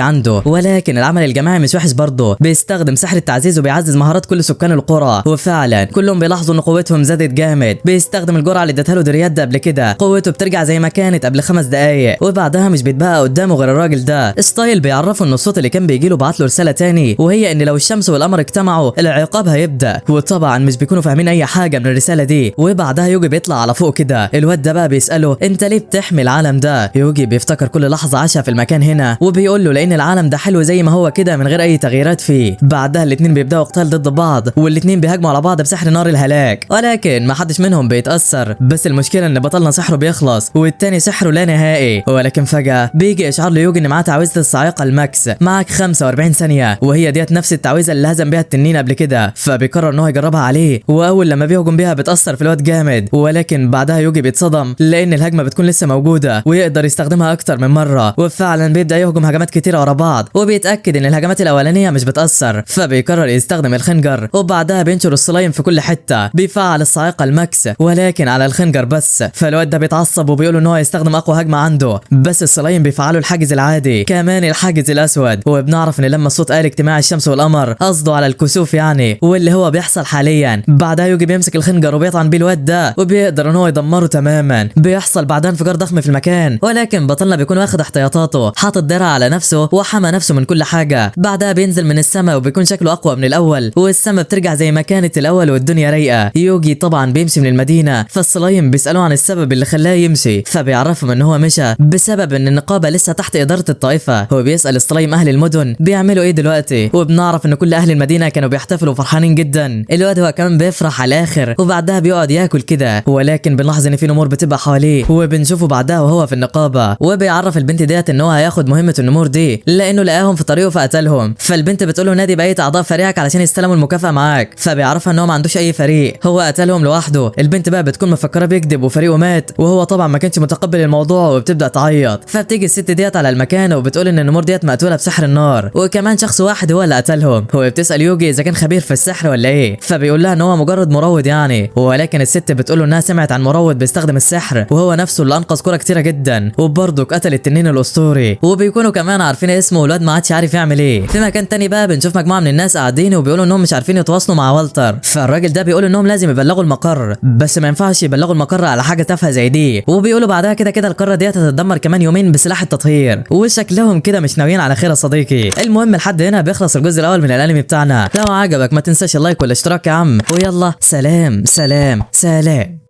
عنده، ولكن العمل الجماعي مش وحش برضه. بيستخدم سحر التعزيز وبيعزز مهارات كل سكان القرى، وفعلا كلهم بيلاحظوا ان قوتهم زادت جامد. بيستخدم الجرعه اللي ادتها له درياد قبل كده، قوته بترجع زي ما كانت قبل 5 دقايق. وبعدها مش بيتبقى قدامه غير الراجل ده. ستايل بيعرفه ان الصوت اللي كان بيجي له بعت له رساله تاني وهي ان لو الشمس والقمر اجتمعوا العقاب هيبدا، وطبعا مش بيكونوا فاهمين اي حاجه من الرساله دي. وبعدها يوجي بيطلع على فوق كده. الواد ده بقى بيساله انت ليه بتحمي العالم ده. يوجي بيفتكر كل لحظه عاشها في المكان هنا وبيقول له لان العالم ده حلو زي ما هو كده من غير اي تغييرات فيه. بعدها الاتنين بيبداوا قتال ضد بعض والاتنين بيهاجموا على بعض بسحر نار الهلاك، ولكن ما حدش منهم بيتاثر. بس المشكله ان بطلنا سحره بيخلص والتاني سحره لا نهائي. ولكن فجاه بيجي اشعار ليوجي ان معاه تعويذه الصاعقه الماكس. معاك 45 ثانيه، وهي ديت نفس التعويذه اللي هزم بيها التنين قبل كده. فبيقرر ان هو يجربها عليه، واول لما بيهجم بيها بتاثر في الواد جامد. ولكن بعدها يوجي بيتصدم لان الهجمه بتكون لسه موجوده ويقدر يستخدمها اكتر من مره. وفعلا بيبدا يهجم هجمات كتيره ورا بعض وبيتاكد ان الهجمات الاولانيه مش بتاثر. فبيقرر يستخدم الخنجر وبعدها بينشر السلايم في كل حته. بيفعل الصاعقه الماكس ولكن على الخنجر بس. فالواد ده بيتعصب وبيقول ان هو يستخدم اقوى هجمه عنده، بس السلايم بيفعلوا الحاجز العادي كمان الحاجز الاسود. وبنعرف ان لما الصوت قال اجتماع الشمس والقمر قصده على الكسوف يعني، واللي هو بيحصل حاليا. بعدها يوجي بيمسك الخنجر وبيطعن بيه الواد ده وبيقدر ان هو يدمره تماما. بيحصل بعدها انفجار ضخم في المكان، ولكن بطلنا بيكون واخد احتياطاته، حاطط درع على نفسه وحمى نفسه من كل حاجه. بعدها بينزل من السماء وبيكون شكله اقوى من الاول والسماء بترجع زي ما كانت الاول والدنيا رايقه. يوجي طبعا بيمشي من المدينه، فالسلايم بيسالوه عن السبب اللي خلاه يمشي، فبيعرفهم ان هو مشى بسبب ان النقابه لسه تحت اداره الطائفه. هو بيسال السلايم اهل المدن بيعملوا ايه دلوقتي، وبنعرف ان كل اهل المدينه كانوا بيحتفلوا فرحانين جدا. الواد هو كمان بيفرح على الاخر وبعدها بيقعد ياكل كده. ولكن بنلاحظ ان في نمور بتبقى حواليه وبنشوفه بعدها وهو في النقابه، وبيعرف البنت ديت ان هو هياخد مهمه النمور دي لانه لقاهم في طريقه فقتلهم. فالبنت بتقول له نادي بقيه اعضاء فريقك علشان يستلموا المكافاه معاك. فبيعرفها ان هو ما عندوش اي فريق، هو قتلهم لوحده. البنت بقى بتكون مفكره بيكذب وفريقه مات، وهو طبعا ما كانش متقبل الموضوع وبتبدا تعيط. فبتيجي الست ديت على المكان وبتقول ان النمور ديت مقتوله بسحر النار وكمان شخص واحد هو اللي قتلهم. هو بتسال يوجي اذا كان خبير في السحر ولا ايه، فبيقول لها ان هو مجرد مروض يعني. ولكن الست بتقول له انها سمعت عن مروض بيستخدم السحر وهو نفسه اللي انقذ كوره كتيره جدا وبرضه قتل التنين الاسطوري، وبيكونوا كمان عارفين اسمه والواد ما عادش عارف يعمل ايه. في مكان تاني بقى بنشوف مجموعه من الناس قاعدين وبيقولوا انهم مش عارفين يتواصلوا مع والتر. فالراجل ده بيقول انهم لازم يبلغوا المقر، بس ما ينفعش يبلغوا المقر على حاجه تافهه زي دي. وبيقولوا بعدها كده كده القاره ديت هتتدمر كمان يومين بسلاح التطهير، وشكلهم كده مش ناويين على خير يا صديقي. المهم لحد هنا بيخلص الجزء الاول من الانمي بتاعنا. لو عجبك ما تنساش اللايك والاشتراك يا عم، ويلا سلام سلام سلام.